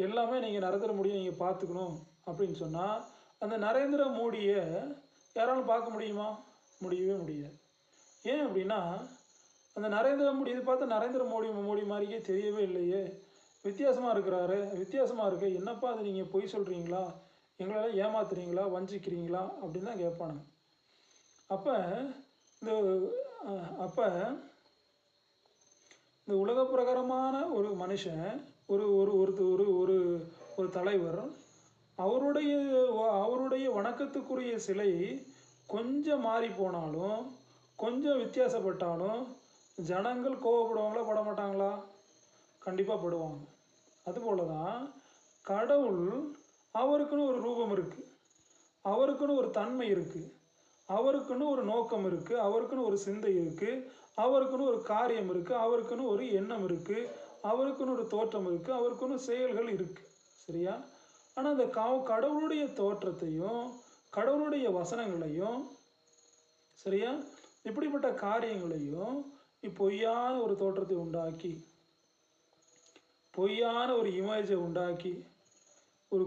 எல்லாமே நீங்கள் நரேந்திர மோடியை நீங்கள் பார்த்துக்கணும் அப்படின்னு சொன்னால், அந்த நரேந்திர மோடியை யாராலும் பார்க்க முடியுமா, முடியவே முடியாது. ஏன் அப்படின்னா, அந்த நரேந்திர மோடி இது பார்த்தா நரேந்திர மோடி மாதிரியே தெரியவே இல்லையே, வித்தியாசமாக இருக்கிறாரு, வித்தியாசமாக இருக்கு, என்னப்பா அது நீங்கள் பொய் சொல்கிறீங்களா, எங்களெல்லாம் ஏமாத்துறீங்களா, வஞ்சிக்கிறீங்களா அப்படின்னு தான் கேட்பானுங்க. அப்போ இந்த உலக பிரகாரமான ஒரு மனுஷன், ஒரு ஒரு தலைவர், அவருடைய வணக்கத்துக்குரிய சிலை கொஞ்சம் மாறி போனாலும், கொஞ்சம் வித்தியாசப்பட்டாலும் ஜனங்கள் கோவப்படுவாங்களா, பட மாட்டாங்களா, கண்டிப்பாக படுவாங்க. அதுபோல தான் கடவுள், அவருக்குன்னு ஒரு ரூபம் இருக்குது, அவருக்குன்னு ஒரு தன்மை இருக்குது, அவருக்குன்னு ஒரு நோக்கம் இருக்குது, அவருக்குன்னு ஒரு சிந்தை இருக்குது, அவருக்குன்னு ஒரு காரியம் இருக்குது, அவருக்குன்னு ஒரு எண்ணம் இருக்குது, அவருக்குன்னு ஒரு தோற்றம் இருக்குது, அவருக்குன்னு செயல்கள் இருக்குது. சரியா. ஆனால் அந்த கடவுளுடைய தோற்றத்தையும் கடவுளுடைய வசனங்களையும், சரியா, இப்படிப்பட்ட காரியங்களையும் பொய்யான ஒரு தோற்றத்தை உண்டாக்கி, பொய்யான ஒரு இமேஜை உண்டாக்கி, ஒரு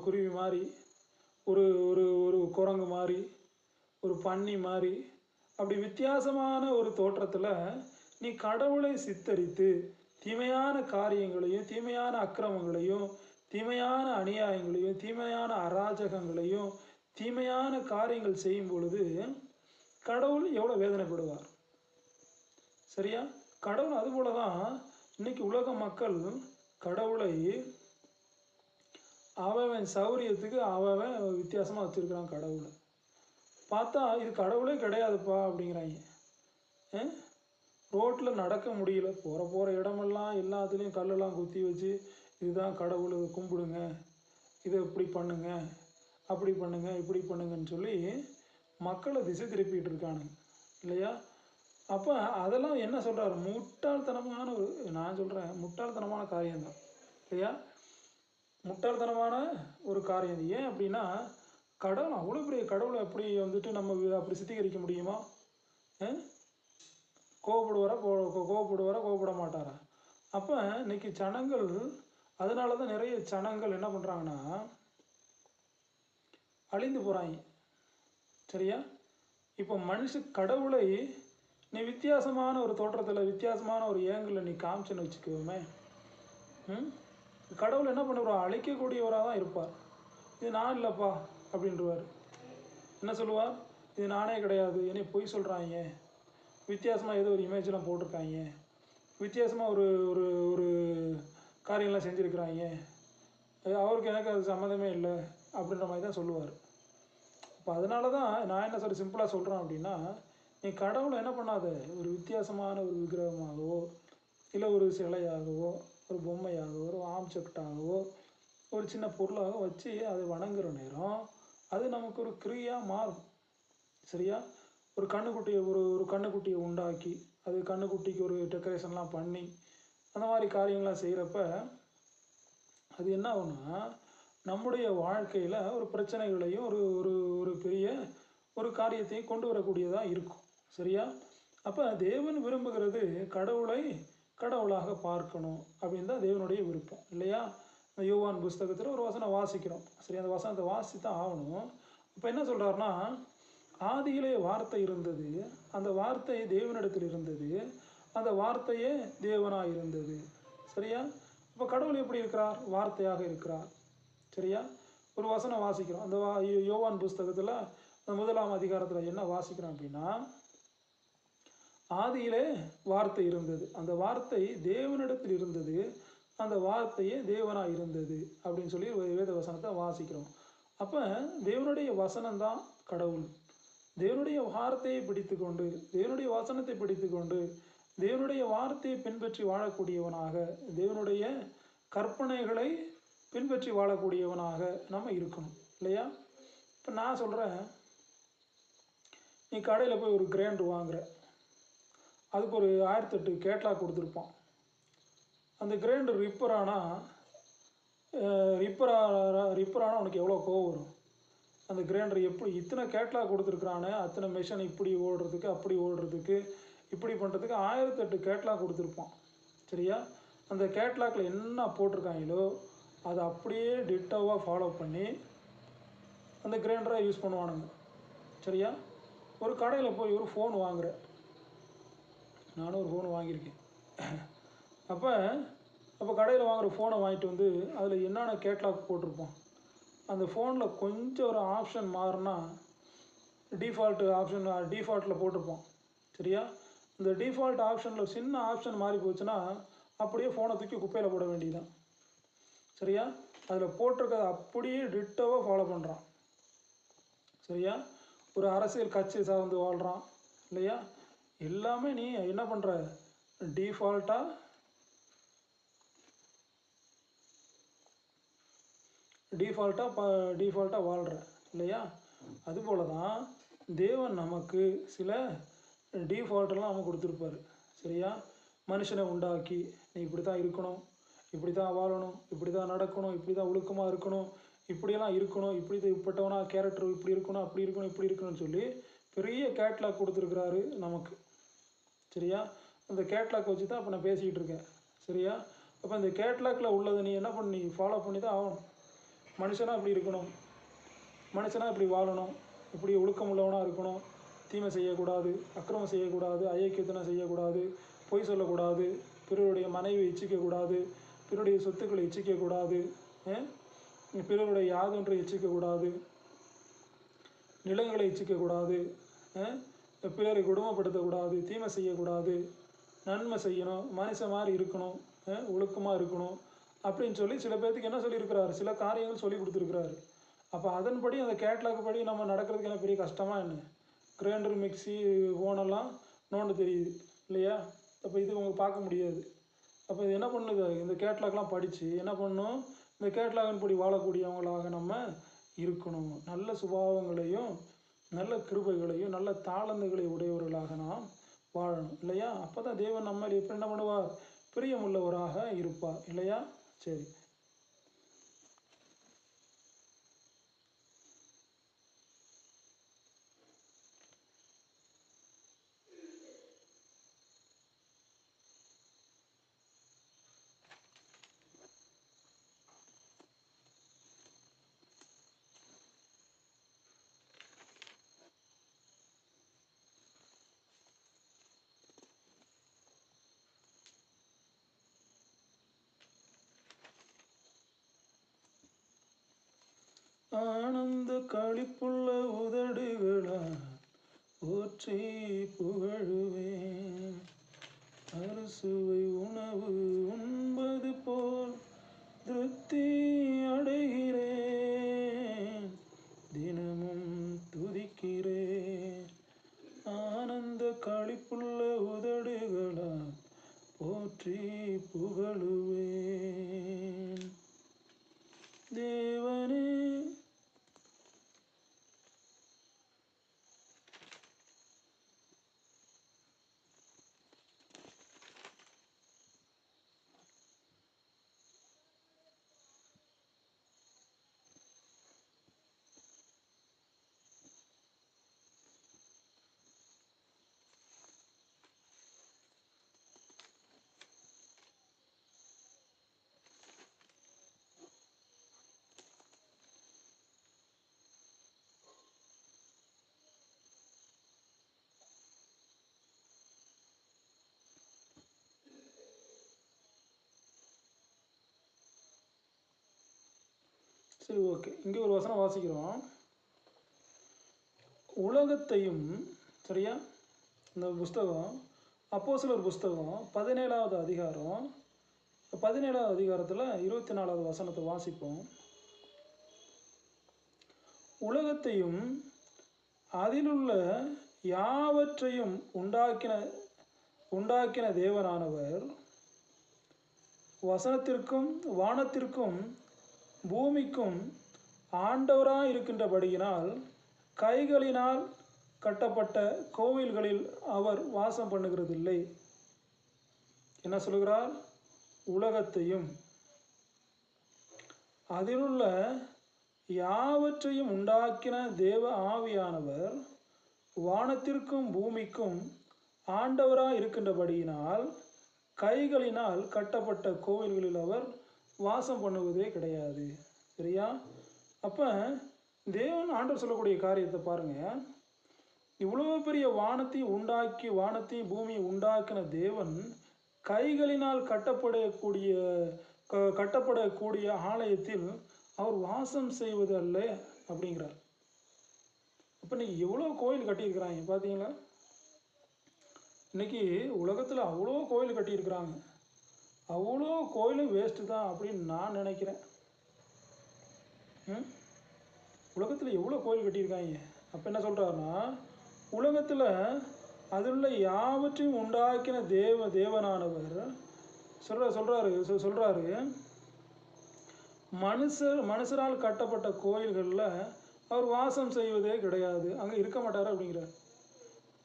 குருவி மாதிரி, ஒரு ஒரு குரங்கு மாதிரி, ஒரு பன்னி மாதிரி, அப்படி வித்தியாசமான ஒரு தோற்றத்தில் நீ கடவுளை சித்தரித்து தீமையான காரியங்களையும், தீமையான அக்கிரமங்களையும், தீமையான அநியாயங்களையும், தீமையான அராஜகங்களையும், தீமையான காரியங்கள் செய்யும் பொழுது கடவுள் எவ்வளோ வேதனைப்படுவார். சரியா. கடவுள் அதுபோல தான் இன்னைக்கு உலக மக்கள் கடவுளை அவன் சௌரியத்துக்கு அவன் வித்தியாசமாக வச்சுருக்கிறான். கடவுளை பார்த்தா இது கடவுளே கிடையாதுப்பா அப்படிங்கிறாங்க. ரோட்டில் நடக்க முடியல, போகிற இடமெல்லாம் எல்லாத்துலேயும் கல்லெல்லாம் குத்தி வச்சு இதுதான் கடவுள், இதை கும்பிடுங்க, இதை இப்படி பண்ணுங்க, அப்படி பண்ணுங்க, இப்படி பண்ணுங்கன்னு சொல்லி மக்களை திசை திருப்பிட்டு இருக்கானுங்க இல்லையா? அப்போ அதெல்லாம் என்ன சொல்கிறாரு, முட்டாள்தனமான நான் சொல்கிறேன் முட்டாள்தனமான காரியம்தான் இல்லையா? முட்டாள்தனமான ஒரு காரியம். ஏன் அப்படின்னா, கடவுள் அவ்வளோ பெரிய கடவுளை எப்படி வந்துட்டு நம்ம அப்படி சித்தரிக்க முடியுமா? கோவப்படுவாரா கோவப்பட மாட்டாரா? அப்போ இன்னைக்கு ஜனங்கள், அதனால தான் நிறைய ஜனங்கள் என்ன பண்ணுறாங்கன்னா அழிந்து போகிறாங்க. சரியா? இப்போ கடவுளை நீ வித்தியாசமான ஒரு தோற்றத்தில், வித்தியாசமான ஒரு ஏங்கிளில் நீ காமிச்சுன்னு வச்சுக்குவோமே, கடவுள் என்ன பண்ணுவார், அழிக்கக்கூடியவராக தான் இருப்பார். இது நான் இல்லைப்பா அப்படின்றவார். என்ன சொல்லுவார், இது நானே கிடையாது, என்னை பொய் சொல்கிறாங்க, வித்தியாசமாக ஏதோ ஒரு இமேஜெலாம் போட்டிருக்காங்க, வித்தியாசமாக ஒரு ஒரு ஒரு காரியம்லாம் செஞ்சுருக்கிறாங்க, அவருக்கு எனக்கு அது சம்மந்தமே இல்லை அப்படின்ற மாதிரி தான் சொல்லுவார். இப்போ அதனால தான் நான் என்ன சொல்ல சிம்பிளாக சொல்கிறேன் அப்படின்னா, நீ கடவுளை என்ன பண்ணாத, ஒரு வித்தியாசமான ஒரு விக்கிரகமாகவோ, இல்லை ஒரு சிலையாகவோ, ஒரு பொம்மையாகவோ, ஒரு ஆப்ஜெக்டாகவோ, ஒரு சின்ன பொருளாக வச்சு அதை வணங்குற நேரம் அது நமக்கு ஒரு கிரியாக மாறும். சரியா? ஒரு கண்ணுக்குட்டியை ஒரு கண்ணுக்குட்டியை உண்டாக்கி, அது கண்ணுக்குட்டிக்கு ஒரு டெக்கரேஷன்லாம் பண்ணி அந்த மாதிரி காரியங்கள்லாம் செய்கிறப்ப அது என்ன ஆகும்னா, நம்முடைய வாழ்க்கையில் ஒரு பிரச்சனைகளையும் ஒரு ஒரு ஒரு பெரிய ஒரு காரியத்தையும் கொண்டு வரக்கூடியதாக இருக்கும். சரியா? அப்போ தேவன் விரும்புகிறது கடவுளை கடவுளாக பார்க்கணும் அப்படின்னு தான் தேவனுடைய விருப்பம் இல்லையா? யோவான் புஸ்தகத்தில் ஒரு வசனம் வாசிக்கிறோம். சரி, அந்த வசனத்தை வாசி தான் ஆகணும். இப்போ என்ன சொல்கிறாருன்னா, ஆதியிலே வார்த்தை இருந்தது, அந்த வார்த்தை தேவனிடத்தில் இருந்தது, அந்த வார்த்தையே தேவனாக இருந்தது. சரியா? இப்போ கடவுள் எப்படி இருக்கிறார், வார்த்தையாக இருக்கிறார். சரியா? ஒரு வசனம் வாசிக்கிறோம். அந்த யோவான் புஸ்தகத்தில் அந்த 1ஆம் அதிகாரத்தில் என்ன வாசிக்கிறோம் அப்படின்னா, ஆதியிலே வார்த்தை இருந்தது, அந்த வார்த்தை தேவனிடத்தில் இருந்தது, அந்த வார்த்தையே தேவனாக இருந்தது அப்படின்னு சொல்லி வேத வசனத்தை வாசிக்கிறோம். அப்போ தேவனுடைய வசனம் தான் கடவுள். தேவனுடைய வார்த்தையை பிடித்து கொண்டு, தேவனுடைய வசனத்தை பிடித்து கொண்டு, தேவனுடைய வார்த்தையை பின்பற்றி வாழக்கூடியவனாக, தேவனுடைய கற்பனைகளை பின்பற்றி வாழக்கூடியவனாக நம்ம இருக்கணும் இல்லையா? இப்போ நான் சொல்கிறேன், நீ கடையில் போய் ஒரு கிரைண்டர் வாங்குற, அதுக்கு ஒரு 1008 கேட்லாக் கொடுத்துருப்பான். அந்த கிரைண்டர் ரிப்பர் ஆனால் உனக்கு எவ்வளோ கோவம் வரும்? அந்த கிரைண்டர் எப்படி இத்தனை கேட்லாக் கொடுத்துருக்குறானே, அத்தனை மிஷின் இப்படி ஓடுறதுக்கு, அப்படி ஓடுறதுக்கு, இப்படி பண்ணுறதுக்கு 1008 கேட்லாக் கொடுத்துருப்பான். சரியா? அந்த கேட்லாக்கில் என்ன போட்டிருக்காங்களோ அதை அப்படியே டிட்டோவாக ஃபாலோ பண்ணி அந்த கிரைண்டரை யூஸ் பண்ணுவானுங்க. சரியா? ஒரு கடையில் போய் ஒரு ஃபோன் வாங்குற, நானும் ஒரு ஃபோன் வாங்கியிருக்கேன். அப்போ கடையில் வாங்குகிற ஃபோனை வாங்கிட்டு வந்து அதில் என்னென்ன கேட்லாக் போட்டிருப்போம், அந்த ஃபோனில் கொஞ்சம் ஒரு ஆப்ஷன் மாறினா டிஃபால்ட்டில் போட்டிருப்போம். சரியா? இந்த டிஃபால்ட் ஆப்ஷனில் சின்ன ஆப்ஷன் மாறி போச்சுன்னா அப்படியே ஃபோனை தூக்கி குப்பையில் போட வேண்டியதுதான். சரியா? அதில் போட்டிருக்கிறத அப்படியே டிட்டோவாக ஃபாலோ பண்ணுறான். சரியா? ஒரு அரசியல் கட்சி சார்ந்து வாழ்கிறான் இல்லையா? எல்லாமே நீ என்ன பண்ணுற, டிஃபால்ட்டாக வாழ்கிற இல்லையா? அதுபோல தான் தேவன் நமக்கு சில டிஃபால்ட்டெல்லாம் நமக்கு கொடுத்துருப்பாரு. சரியா? மனுஷனை உண்டாக்கி நீ இப்படி தான் இருக்கணும், இப்படி தான் வாழணும், இப்படி தான் நடக்கணும், இப்படி தான் ஒழுக்கமாக இருக்கணும், இப்படியெல்லாம் இருக்கணும், இப்படிப்பட்டவனா கேரக்டர் இப்படி இருக்கணும், அப்படி இருக்கணும், இப்படி இருக்கணும்னு சொல்லி பெரிய கேட்லாக் கொடுத்துருக்குறாரு நமக்கு. சரியா? அந்த கேட்லாக் வச்சு தான் இப்போ நான் பேசிக்கிட்டு இருக்கேன். சரியா? அப்போ இந்த கேட்லாக்கில் உள்ளதை நீ என்ன பண்ணி ஃபாலோ பண்ணி தான் ஆகணும். மனுஷனாக இப்படி இருக்கணும், மனுஷனாக இப்படி வாழணும், இப்படி ஒழுக்கம் உள்ளவனாக இருக்கணும், தீமை செய்யக்கூடாது, அக்கிரமம் செய்யக்கூடாது, அயோக்கியத்தனம் செய்யக்கூடாது, பொய் சொல்லக்கூடாது, பிறருடைய மனைவி இச்சிக்கக்கூடாது, பிறருடைய சொத்துக்களை இச்சிக்கக்கூடாது, பிறருடைய யாதொன்றை இச்சிக்கக்கூடாது, நிலங்களை இச்சிக்கக்கூடாது, பிறரை கொடுமைப்படுத்தக்கூடாது, தீமை செய்யக்கூடாது, நன்மை செய்யணும், மனுஷன் மாதிரி இருக்கணும், ஒழுக்கமாக இருக்கணும் அப்படின்னு சொல்லி சில பேர்த்துக்கு என்ன சொல்லியிருக்கிறாரு, சில காரியங்கள் சொல்லி கொடுத்துருக்குறாரு. அப்போ அதன்படி அந்த கேட்லாக் படி நம்ம நடக்கிறதுக்கு என்ன பெரிய கஷ்டமாக என்ன? கிரைண்டர், மிக்சி, ஃபோனெல்லாம் நோண்ட தெரியுது இல்லையா? அப்போ இது உங்களுக்கு பார்க்க முடியாது. அப்போ இது என்ன பண்ணுது, இந்த கேட்லாக்லாம் படித்து என்ன பண்ணணும், இந்த கேட்லாகின் படி வாழக்கூடியவங்களாக நம்ம இருக்கணும். நல்ல சுபாவங்களையும் நல்ல கிருபைகளையும் நல்ல தாளந்துகளை உடையவர்களாக நாம் வாழணும் இல்லையா? அப்போ தான் தேவன் நம்ம இப்போ என்ன பண்ணுவார், பிரியமுள்ளவராக இருப்பார் இல்லையா? சரி, ஆனந்த களிப்புள்ள உதடுகளா போற்றி புகழுவேன், அறுசுவை உணவு உண்பது போல் திருப்தி அடைகிறேன், தினமும் துதிக்கிறேன். ஆனந்த களிப்புள்ள உதடுகளா போற்றி புகழுவேன். தேவனே சரி, ஓகே. இங்கே ஒரு வசனம் வாசிக்கிறோம். உலகத்தையும், சரியா, இந்த புஸ்தகம் அப்போஸ்தலர் புஸ்தகம் 17வது அதிகாரம் 17வது அதிகாரத்தில் 24வது வசனத்தை வாசிப்போம். உலகத்தையும் அதிலுள்ள யாவற்றையும் உண்டாக்கின தேவனானவர் வசனத்திற்கும் வானத்திற்கும் பூமிக்கும் ஆண்டவராய் இருக்கின்றபடியினால் கைகளினால் கட்டப்பட்ட கோவில்களில் அவர் வாசம் பண்ணுகிறதில்லை. என்ன சொல்கிறார்? உலகத்தையும் அதிலுள்ள யாவற்றையும் உண்டாக்கின தேவ ஆவியானவர் வானத்திற்கும் பூமிக்கும் ஆண்டவராய் இருக்கின்றபடியினால் கைகளினால் கட்டப்பட்ட கோவில்களில் அவர் வாசம் பண்ணுவதே கிடையாது. சரியா? அப்போ தேவன் ஆண்டவர் சொல்லக்கூடிய காரியத்தை பாருங்கள். இவ்வளோ பெரிய வானத்தையும் பூமியை உண்டாக்கின தேவன் கைகளினால் கட்டப்படக்கூடிய ஆலயத்தில் அவர் வாசம் செய்வது அல்ல அப்படிங்கிறார். அப்போ இன்னைக்கு எவ்வளோ கோயில் கட்டியிருக்கிறாங்க பார்த்தீங்களா? இன்னைக்கு உலகத்தில் அவ்வளோ கோயில் கட்டியிருக்கிறாங்க. அவ்வளோ கோயிலும் வேஸ்ட்டு தான் அப்படின்னு நான் நினைக்கிறேன். உலகத்தில் எவ்வளோ கோயில் கட்டியிருக்காங்க. அப்போ என்ன சொல்கிறாருன்னா, உலகத்தில் அதிலுள்ள யாவற்றையும் உண்டாக்கின தேவனானவர் சொல்கிறாரு மனுஷரால் கட்டப்பட்ட கோயில்களில் அவர் வாசம் செய்வதே கிடையாது, அங்கே இருக்க மாட்டார் அப்படிங்கிறார்.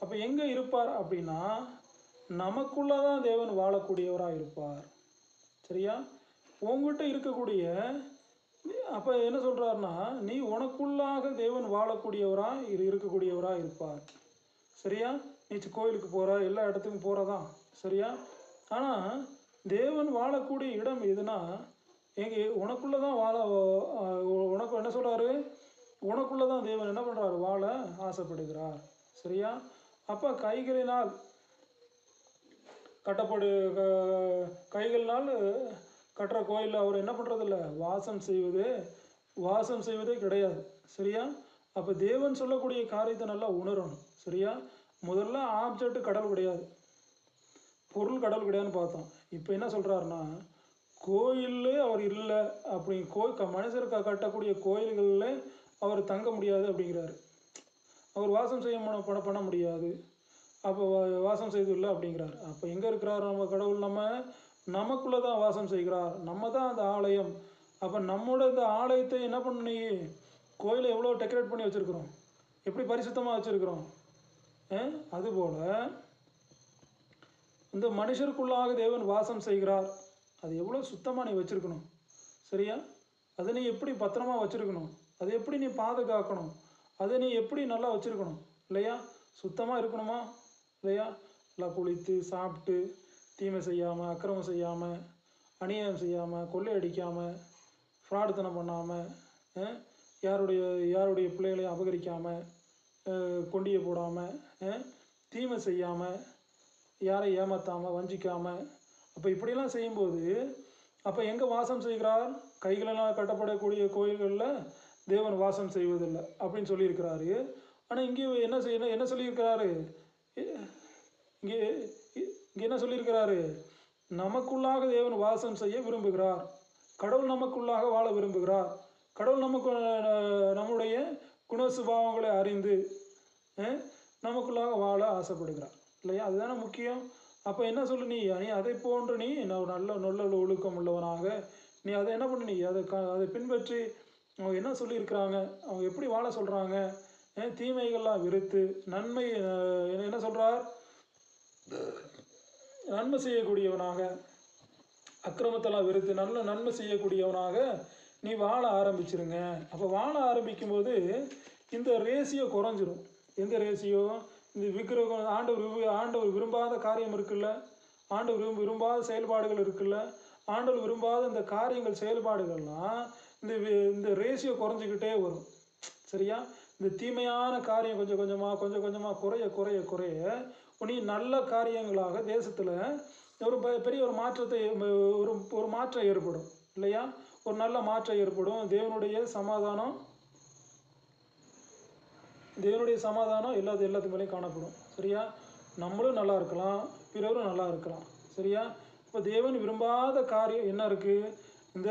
அப்போ எங்கே இருப்பார் அப்படின்னா, நமக்குள்ளே தான் தேவன் வாழக்கூடியவராக இருப்பார். சரியா? உங்ககிட்ட இருக்கக்கூடிய, அப்போ என்ன சொல்கிறாருன்னா, நீ உனக்குள்ளாக தேவன் இருக்கக்கூடியவராக இருப்பார். சரியா? நீ கோயிலுக்கு போகிற, எல்லா இடத்துக்கும் போகிறதான். சரியா? ஆனால் தேவன் வாழக்கூடிய இடம் எதுனா, எங்கே உனக்குள்ளே தான் உனக்கு என்ன சொல்கிறாரு, உனக்குள்ளே தான் தேவன் என்ன பண்ணுறாரு, வாழ ஆசைப்படுகிறார். சரியா? அப்போ கைகளினால் கட்டுற கோயிலில் அவர் என்ன பண்ணுறதில்ல, வாசம் செய்வதே கிடையாது. சரியா? அப்போ தேவன் சொல்லக்கூடிய காரியத்தை நல்லா உணரணும். சரியா? முதல்ல ஆப்ஜெக்ட் கடவுள் கிடையாது, பொருள் கடவுள் கிடையாதுன்னு பார்த்தோம். இப்போ என்ன சொல்கிறாருன்னா, கோயிலே அவர் இல்லை அப்படி மனுஷர் கட்டக்கூடிய கோயில்களில் அவர் தங்க முடியாது அப்படிங்கிறாரு. அவர் வாசம் பண்ண முடியாது, அப்போ வாசம் செய்து இல்லை அப்படிங்கிறார். அப்போ எங்கே இருக்கிறார் நம்ம கடவுள்? நம்ம நமக்குள்ளே தான் வாசம் செய்கிறார். நம்ம தான் அந்த ஆலயம். அப்போ நம்மோட இந்த ஆலயத்தை என்ன பண்ண நீ கோயிலை எவ்வளோ டெக்கரேட் பண்ணி வச்சுருக்குறோம், எப்படி பரிசுத்தமாக வச்சுருக்குறோம். அதுபோல் இந்த மனுஷருக்குள்ளாக தேவன் வாசம் செய்கிறார். அது எவ்வளோ சுத்தமாக நீ வச்சுருக்கணும். சரியா? அதை நீ எப்படி பத்திரமா வச்சுருக்கணும், அதை எப்படி நீ பாதுகாக்கணும், அதை நீ எப்படி நல்லா வச்சுருக்கணும் இல்லையா? சுத்தமாக இருக்கணுமா இல்லையா? நல்லா குளித்து சாப்பிட்டு தீமை செய்யாமல், அக்கிரமம் செய்யாமல், அநியாயம் செய்யாமல், கொள்ளை அடிக்காமல், ஃப்ராடுத்தனம் பண்ணாமல், யாருடைய பிள்ளைகளையும் அபகரிக்காமல், கொண்டியை போடாமல், தீமை செய்யாமல், யாரை ஏமாற்றாமல், வஞ்சிக்காமல். அப்போ இப்படியெல்லாம் செய்யும்போது அப்போ எங்கே வாசம் செய்கிறார்? கைகளெல்லாம் கட்டப்படக்கூடிய கோயில்களில் தேவன் வாசம் செய்வதில்லை அப்படின்னு சொல்லியிருக்கிறாரு. ஆனால் இங்கே என்ன சொல்லியிருக்கிறாரு? இங்கே இங்கே என்ன சொல்லியிருக்கிறாரு? நமக்குள்ளாக தேவன் வாசம் செய்ய விரும்புகிறார். கடவுள் நமக்குள்ளாக வாழ விரும்புகிறார். கடவுள் நம்முடைய குண சுபாவங்களை அறிந்து நமக்குள்ளாக வாழ ஆசைப்படுகிறார் இல்லையா? அதுதானே முக்கியம். அப்போ என்ன சொல்லு, நீ அதை போன்று நீ நல்ல ஒழுக்கம் உள்ளவனாக நீ அதை என்ன பண்ணு, நீ அதை பின்பற்றி அவங்க என்ன சொல்லியிருக்கிறாங்க, அவங்க எப்படி வாழ சொல்கிறாங்க, தீமைகள்லாம் வெறுத்து நன்மை என்ன சொல்கிறார், நன்மை செய்யக்கூடியவனாக, அக்கிரமத்தெல்லாம் வெறுத்து நன்மை செய்யக்கூடியவனாக நீ வாழ ஆரம்பிச்சிருங்க. அப்போ வாழ ஆரம்பிக்கும்போது இந்த ரேசியோ குறைஞ்சிரும். எந்த ரேசியோ? இந்த விக்கிரகம் ஆண்டவர் விரும்பாத காரியம் இருக்குல்ல, ஆண்டவர் விரும்பாத செயல்பாடுகள் இருக்குல்ல, ஆண்டவர் விரும்பாத இந்த காரியங்கள் செயல்பாடுகள்லாம் இந்த ரேசியோ குறைஞ்சிக்கிட்டே வரும். சரியா? இந்த தீமையான காரியம் கொஞ்சம் கொஞ்சமாக குறைய நீ நல்ல காரியங்களாக தேசத்தில் ஒரு பெரிய ஒரு மாற்றத்தை ஒரு மாற்றம் ஏற்படும் இல்லையா? ஒரு நல்ல மாற்றம் ஏற்படும். தேவனுடைய சமாதானம் எல்லாத்துக்கு மேலேயும் காணப்படும். சரியா? நம்மளும் நல்லா இருக்கலாம், பிறரும் நல்லா இருக்கலாம். சரியா? இப்போ தேவன் விரும்பாத காரியம் என்ன இருக்குது? இந்த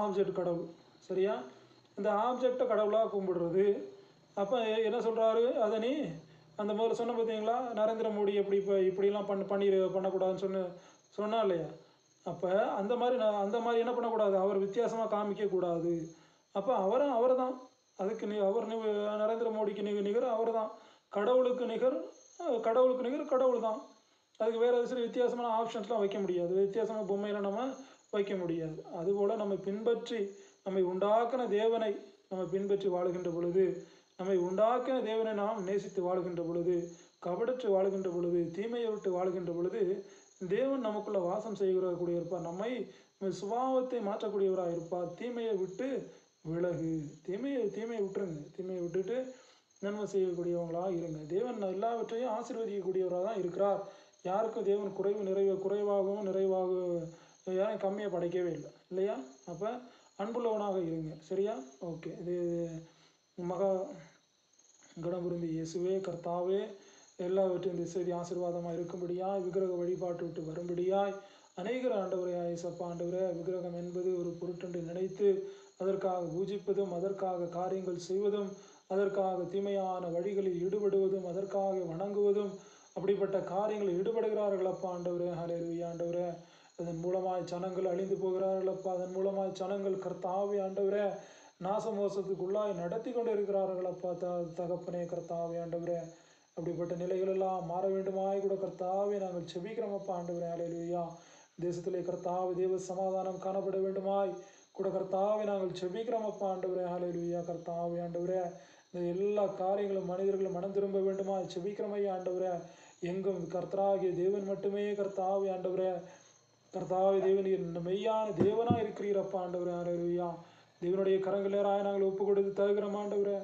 ஆப்ஜெக்ட் கடவுள். சரியா? இந்த ஆப்ஜெக்டை கடவுளாக கும்பிடுறது. அப்போ என்ன சொல்கிறாரு? அதை நீ அந்த முதல்ல சொன்ன பார்த்தீங்களா, நரேந்திர மோடி எப்படி இப்படிலாம் பண்ணக்கூடாதுன்னு சொன்னா இல்லையா? அப்போ அந்த மாதிரி என்ன பண்ணக்கூடாது, அவர் வித்தியாசமாக காமிக்கக்கூடாது. அப்போ அவர் தான் அதுக்கு நரேந்திர மோடிக்கு நிகர் அவர் தான். கடவுளுக்கு நிகர் கடவுள் தான். அதுக்கு வேறு சில வித்தியாசமான ஆப்ஷன்ஸ்லாம் வைக்க முடியாது, வித்தியாசமான பொம்மையெல்லாம் நம்ம வைக்க முடியாது. அதுபோல் நம்மை உண்டாக்கின தேவனை நம்ம பின்பற்றி வாழுகின்ற பொழுது, நம்மை உண்டாக்கின தேவனை நாம் நேசித்து வாழ்கின்ற பொழுது, கபடற்று வாழ்கின்ற பொழுது, தீமையை விட்டு வாழ்கின்ற பொழுது தேவன் நமக்குள்ளே வாசம் செய்யக்கூடிய இருப்பார். நம்மை சுபாவத்தை மாற்றக்கூடியவராக இருப்பார். தீமையை விட்டு விலகு, தீமையை விட்டுருங்க. தீமையை விட்டுட்டு நன்மை செய்யக்கூடியவங்களாக இருங்க. தேவன் எல்லாவற்றையும் ஆசீர்வதிக்கக்கூடியவராக தான் இருக்கிறார். யாருக்கும் தேவன் குறைவாகவும் யாரும் கம்மியாக படைக்கவே இல்லை இல்லையா? அப்போ அன்புள்ளவனாக இருங்க. சரியா? ஓகே. இது மகா கணபுரிந்து இயேசுவே கர்த்தாவே, எல்லாவற்றையும் இந்த செய்தி ஆசீர்வாதமாக இருக்கும்படியாய், விக்கிரக வழிபாட்டு விட்டு வரும்படியாய் அநேகர் ஆண்டவரே இயேசப்பா ஆண்டவரே, விக்கிரகம் என்பது ஒரு பொருட்டென்று நினைத்து அதற்காக பூஜிப்பதும், அதற்காக காரியங்கள் செய்வதும், அதற்காக தீமையான வழிகளில் ஈடுபடுவதும், அதற்காக வணங்குவதும், அப்படிப்பட்ட காரியங்களில் ஈடுபடுகிறார்கள் அப்பா ஆண்டவரே. ஹல்லேலூயா ஆண்டவரே. அதன் மூலமாய் ஜனங்கள் அழிந்து போகிறார்கள் அப்பா. அதன் மூலமாய் ஜனங்கள் கர்த்தாவே ஆண்டவரே நாசமோசத்துக்குள்ளாய் நடத்தி கொண்டு இருக்கிறார்கள் அப்பா. தகப்பனே கர்த்தாவே ஆண்டவரே, அப்படிப்பட்ட நிலைகளெல்லாம் மாற வேண்டுமாய் கூட கர்த்தாவே நாங்கள் செபிக்கிறோம் அப்பா ஆண்டவரே. ஹல்லேலூயா. தேசத்திலே கர்த்தாவே தேவ சமாதானம் காணப்பட வேண்டுமாய் கூட கர்த்தாவே நாங்கள் செபிக்கிறோம் அப்பா ஆண்டவரே. ஹல்லேலூயா. கர்த்தாவே ஆண்டவரே, இந்த எல்லா காரியங்களும் மனிதர்களும் மனம் திரும்ப வேண்டுமா செபிக்கிறோம் ஐயா ஆண்டவரே. எங்கும் கர்த்தராகிய தேவன் மட்டுமே கர்த்தாவே ஆண்டவரே. கர்த்தாவே தேவன் மெய்யான தேவனாக இருக்கிறீரப்பா ஆண்டவரே. ஹல்லேலூயா. தேவனுடைய கரங்களேராய் நாங்கள் ஒப்பு கொடுத்து தருகிறோம் ஆண்டவரே.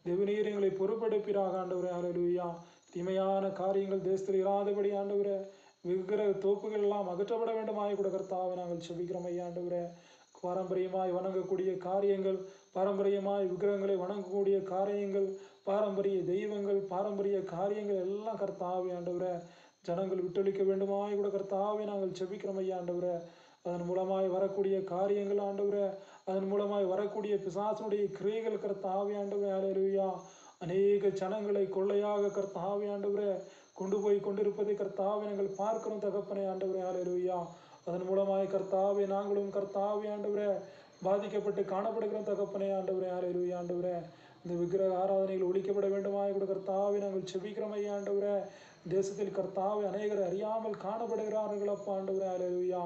தேவநீர் எங்களை பொறுப்பெடுப்பீராக ஆண்டவரே. ஹல்லேலூயா. தீமையான காரியங்கள் தேசத்தில் இராதபடி ஆண்டவரே, விக்கிரக தோப்புகள் எல்லாம் அகற்றப்பட வேண்டுமாய் கூட கர்த்தாவே நாங்கள் செபிக்கிறோம் ஐயா ஆண்டவரே. பாரம்பரியமாய் வணங்கக்கூடிய காரியங்கள், பாரம்பரியமாய் விக்கிரகங்களை வணங்கக்கூடிய காரியங்கள், பாரம்பரிய தெய்வங்கள், பாரம்பரிய காரியங்கள் எல்லாம் கர்த்தாவே ஆண்டவரே ஜனங்கள் விட்டொழிக்க வேண்டுமாய் கூட கர்த்தாவே நாங்கள் செபிக்கிறோம் ஐயா ஆண்டவரே. அதன் மூலமாய் வரக்கூடிய காரியங்கள் ஆண்டவரே, அதன் மூலமாய் வரக்கூடிய பிசாசனுடைய கிரியைகள் கர்த்தாவே ஆண்டவரே. ஹல்லேலூயா. அநேக ஜனங்களை கொள்ளையாக கர்த்தாவே ஆண்டவரே கொண்டு போய் கொண்டிருப்பதை கர்த்தாவே நாங்கள் பார்க்கிறோம் தகப்பனே ஆண்டவரே. ஹல்லேலூயா. அதன் மூலமாய் கர்த்தாவே நாங்களும் கர்த்தாவே ஆண்டவரே பாதிக்கப்பட்டு காணப்படுகிறோம் தகப்பனே ஆண்டவரே. ஹல்லேலூயா ஆண்டவரே. இந்த விக்கிரக ஆராதனைகள் ஒழிக்கப்பட வேண்டுமாய் கூட கர்த்தாவே நாங்கள் செபிக்கிறோம் ஐயா ஆண்டவரே. தேசத்தில் கர்த்தாவே அநேகர் அறியாமல் காணப்படுகிறார்கள் அப்பா ஆண்டவரே. ஹல்லேலூயா.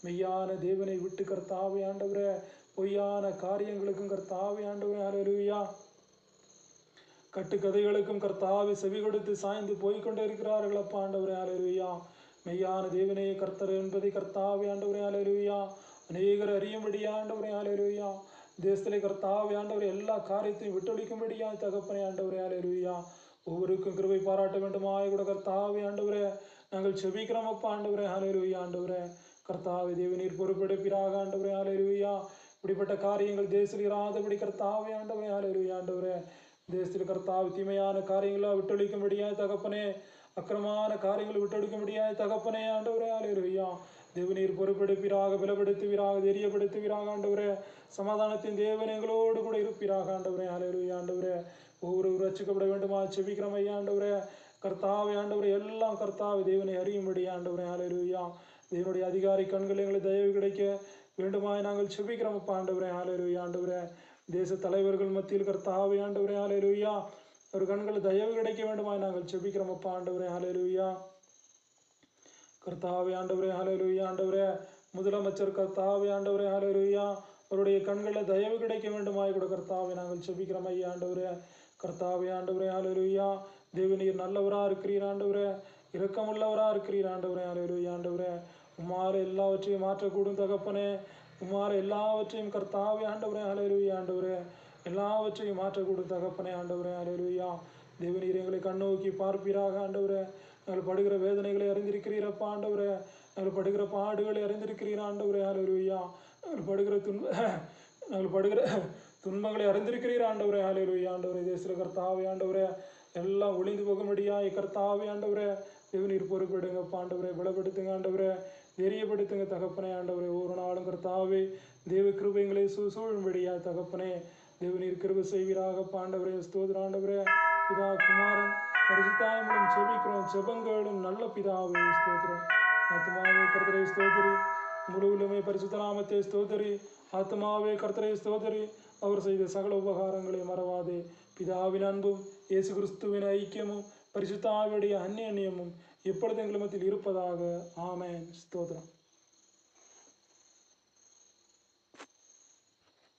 மெய்யான தேவனை விட்டு கர்த்தாவே ஆண்டவரே பொய்யான காரியங்களுக்கும் கர்த்தாவே ஆண்டவரே. ஹல்லேலூயா. கட்டுக்கதைகளுக்கும் கர்த்தாவே செவி கொடுத்து சாய்ந்து போய்கொண்டே இருக்கிறார்கள் அப்பா ஆண்டவரே. ஹல்லேலூயா. மெய்யான தேவனே கர்த்தர் என்பதை கர்த்தாவே ஆண்டவரே. ஹல்லேலூயா. அநேகர் அறியும்படியா ஆண்டவரே. ஹல்லேலூயா. தேசத்திலே கர்த்தாவே ஆண்டவரே எல்லா காரியத்தையும் விட்டொழிக்கும்படியா தகப்பனே ஆண்டவரே. ஹல்லேலூயா. ஒவ்வொருக்கும் கிருபை பாராட்ட வேண்டுமாய் கூட கர்த்தாவே ஆண்டவரே நாங்கள் செபிக்கிறோம் அப்பா ஆண்டவரே. ஹல்லேலூயா ஆண்டவரே. கர்த்தாவே தேவநீர் பொறுப்பெடுப்பீராக ஆண்டவரே. ஹல்லேலூயா. இப்படிப்பட்ட காரியங்கள் தேசத்தில் இராதபடி கர்த்தாவே ஆண்டவரே. ஹல்லேலூயா ஆண்டவரே. தேசத்தில் கர்த்தாவே தீமையான காரியங்களை விட்டொழிக்கும்படியாய் தகப்பனே, அக்கிரமான காரியங்களை விட்டொழிக்கும்படியாய் தகப்பனே ஆண்டவரே. ஹல்லேலூயா. தேவநீர் பொறுப்பெடுப்பீராக, பலப்படுத்துவீராக, தெரியப்படுத்துவீராக ஆண்டவரே. சமாதானத்தின் தேவன் எங்களோடு கூட இருப்பீராக ஆண்டவரே. ஹல்லேலூயா ஆண்டவரே. ஒவ்வொரு ரட்சிக்கப்பட வேண்டுமா செபிக்கிறோம் ஐயா ஆண்டவரே. கர்த்தாவே ஆண்டவரே எல்லாம் கர்த்தாவே தேவனை அறியும்படி ஆண்டவரே. ஹல்லேலூயா. தேவனுடைய அதிகாரி கண்கள் எங்களை தயவு கிடைக்க வேண்டுமாய் நாங்கள் செபிக்கிறோம் அப்பா ஆண்டவரே. ஹல்லேலூயா ஆண்டவரே. தேச தலைவர்கள் மத்தியில் கர்த்தாவே ஆண்டவரே. ஹல்லேலூயா. ஒரு கண்கள் தயவு கிடைக்க வேண்டுமாய் நாங்கள் செபிக்கிறோம் அப்பா ஆண்டவரே. ஹல்லேலூயா. கர்த்தாவே ஆண்டவரே. ஹல்லேலூயா ஆண்டவரே. முதலமைச்சர் கர்த்தாவே ஆண்டவரே. ஹல்லேலூயா. அவருடைய கண்களில் தயவு கிடைக்க வேண்டுமாய் கூட கர்த்தாவே நாங்கள் செபிக்கிறோம் ஐயா ஆண்டவரே. கர்த்தாவே ஆண்டவரே. ஹல்லேலூயா. தேவநீர் நல்லவராக இருக்கிறீர் ஆண்டவரே. இரக்கமுள்ளவராக இருக்கிறீர் ஆண்டவரே. ஹல்லேலூயா ஆண்டவரே. உம்மால எல்லாவற்றையும் மாற்றக்கூடும் தகப்பனே. உம்மால எல்லாவற்றையும் கர்த்தாவே ஆண்டவரே. ஹல்லேலூயா ஆண்டவரே. எல்லாவற்றையும் மாற்றக்கூடும் தகப்பனே ஆண்டவரே. ஹல்லேலூயா. தேவநீர் எங்களை கண்ணோக்கி பார்ப்பீராக ஆண்டவரே. நாங்கள் படுகிற வேதனைகளை அறிந்திருக்கிறீரப்பா ஆண்டவரே. நாங்கள் படுகிற பாடுகளை அறிந்திருக்கிறீர் ஆண்டவரே. ஹல்லேலூயா. நாங்கள் படுகிற துன்பங்களை அறிந்திருக்கிறீர் ஆண்டவரே. ஹல்லேலூயா ஆண்டவரே. தேசத்தில் கர்த்தாவே ஆண்டவரே எல்லாம் ஒளிந்து போகும்படியாய் கர்த்தாவே ஆண்டவரே தேவநீர் பொறுப்பெடுங்கப்பா ஆண்டவரே. பலப்படுத்துங்க ஆண்டவரே. தெரியப்படுத்துங்க தகப்பனே ஆண்டவரே. ஒவ்வொரு நாளும் கர்த்தாவே தேவ கிருபைகளை சூழும்படியா தகப்பனே. தேவநீர் கிருபை செய்வீராகப்பா ஆண்டவரே. ஸ்தோத்திரம் ஆண்டவரே. பிதா குமாரன் பரிசுத்தாவின் மூலம் செபிக்கிறோம் ஜெபங்களும் நல்ல பிதாவே. ஸ்தோத்திரம். ஆத்மாவே கர்த்தரை ஸ்தோத்திரி. முழு உள்ளமே பரிசுத்த நாமத்தை ஸ்தோத்திரி. ஆத்மாவே கர்த்தரை ஸ்தோத்திரி. அவர் செய்த சகல உபகாரங்களை மறவாதே. பிதாவின் அன்பும் இயேசு கிறிஸ்துவின் ஐக்கியமும் பரிசுத்த ஆவியுடைய அந்நியமும் எப்பொழுது எங்கள் மத்தியில் இருப்பதாக. ஆமென். ஸ்தோத்திரம்.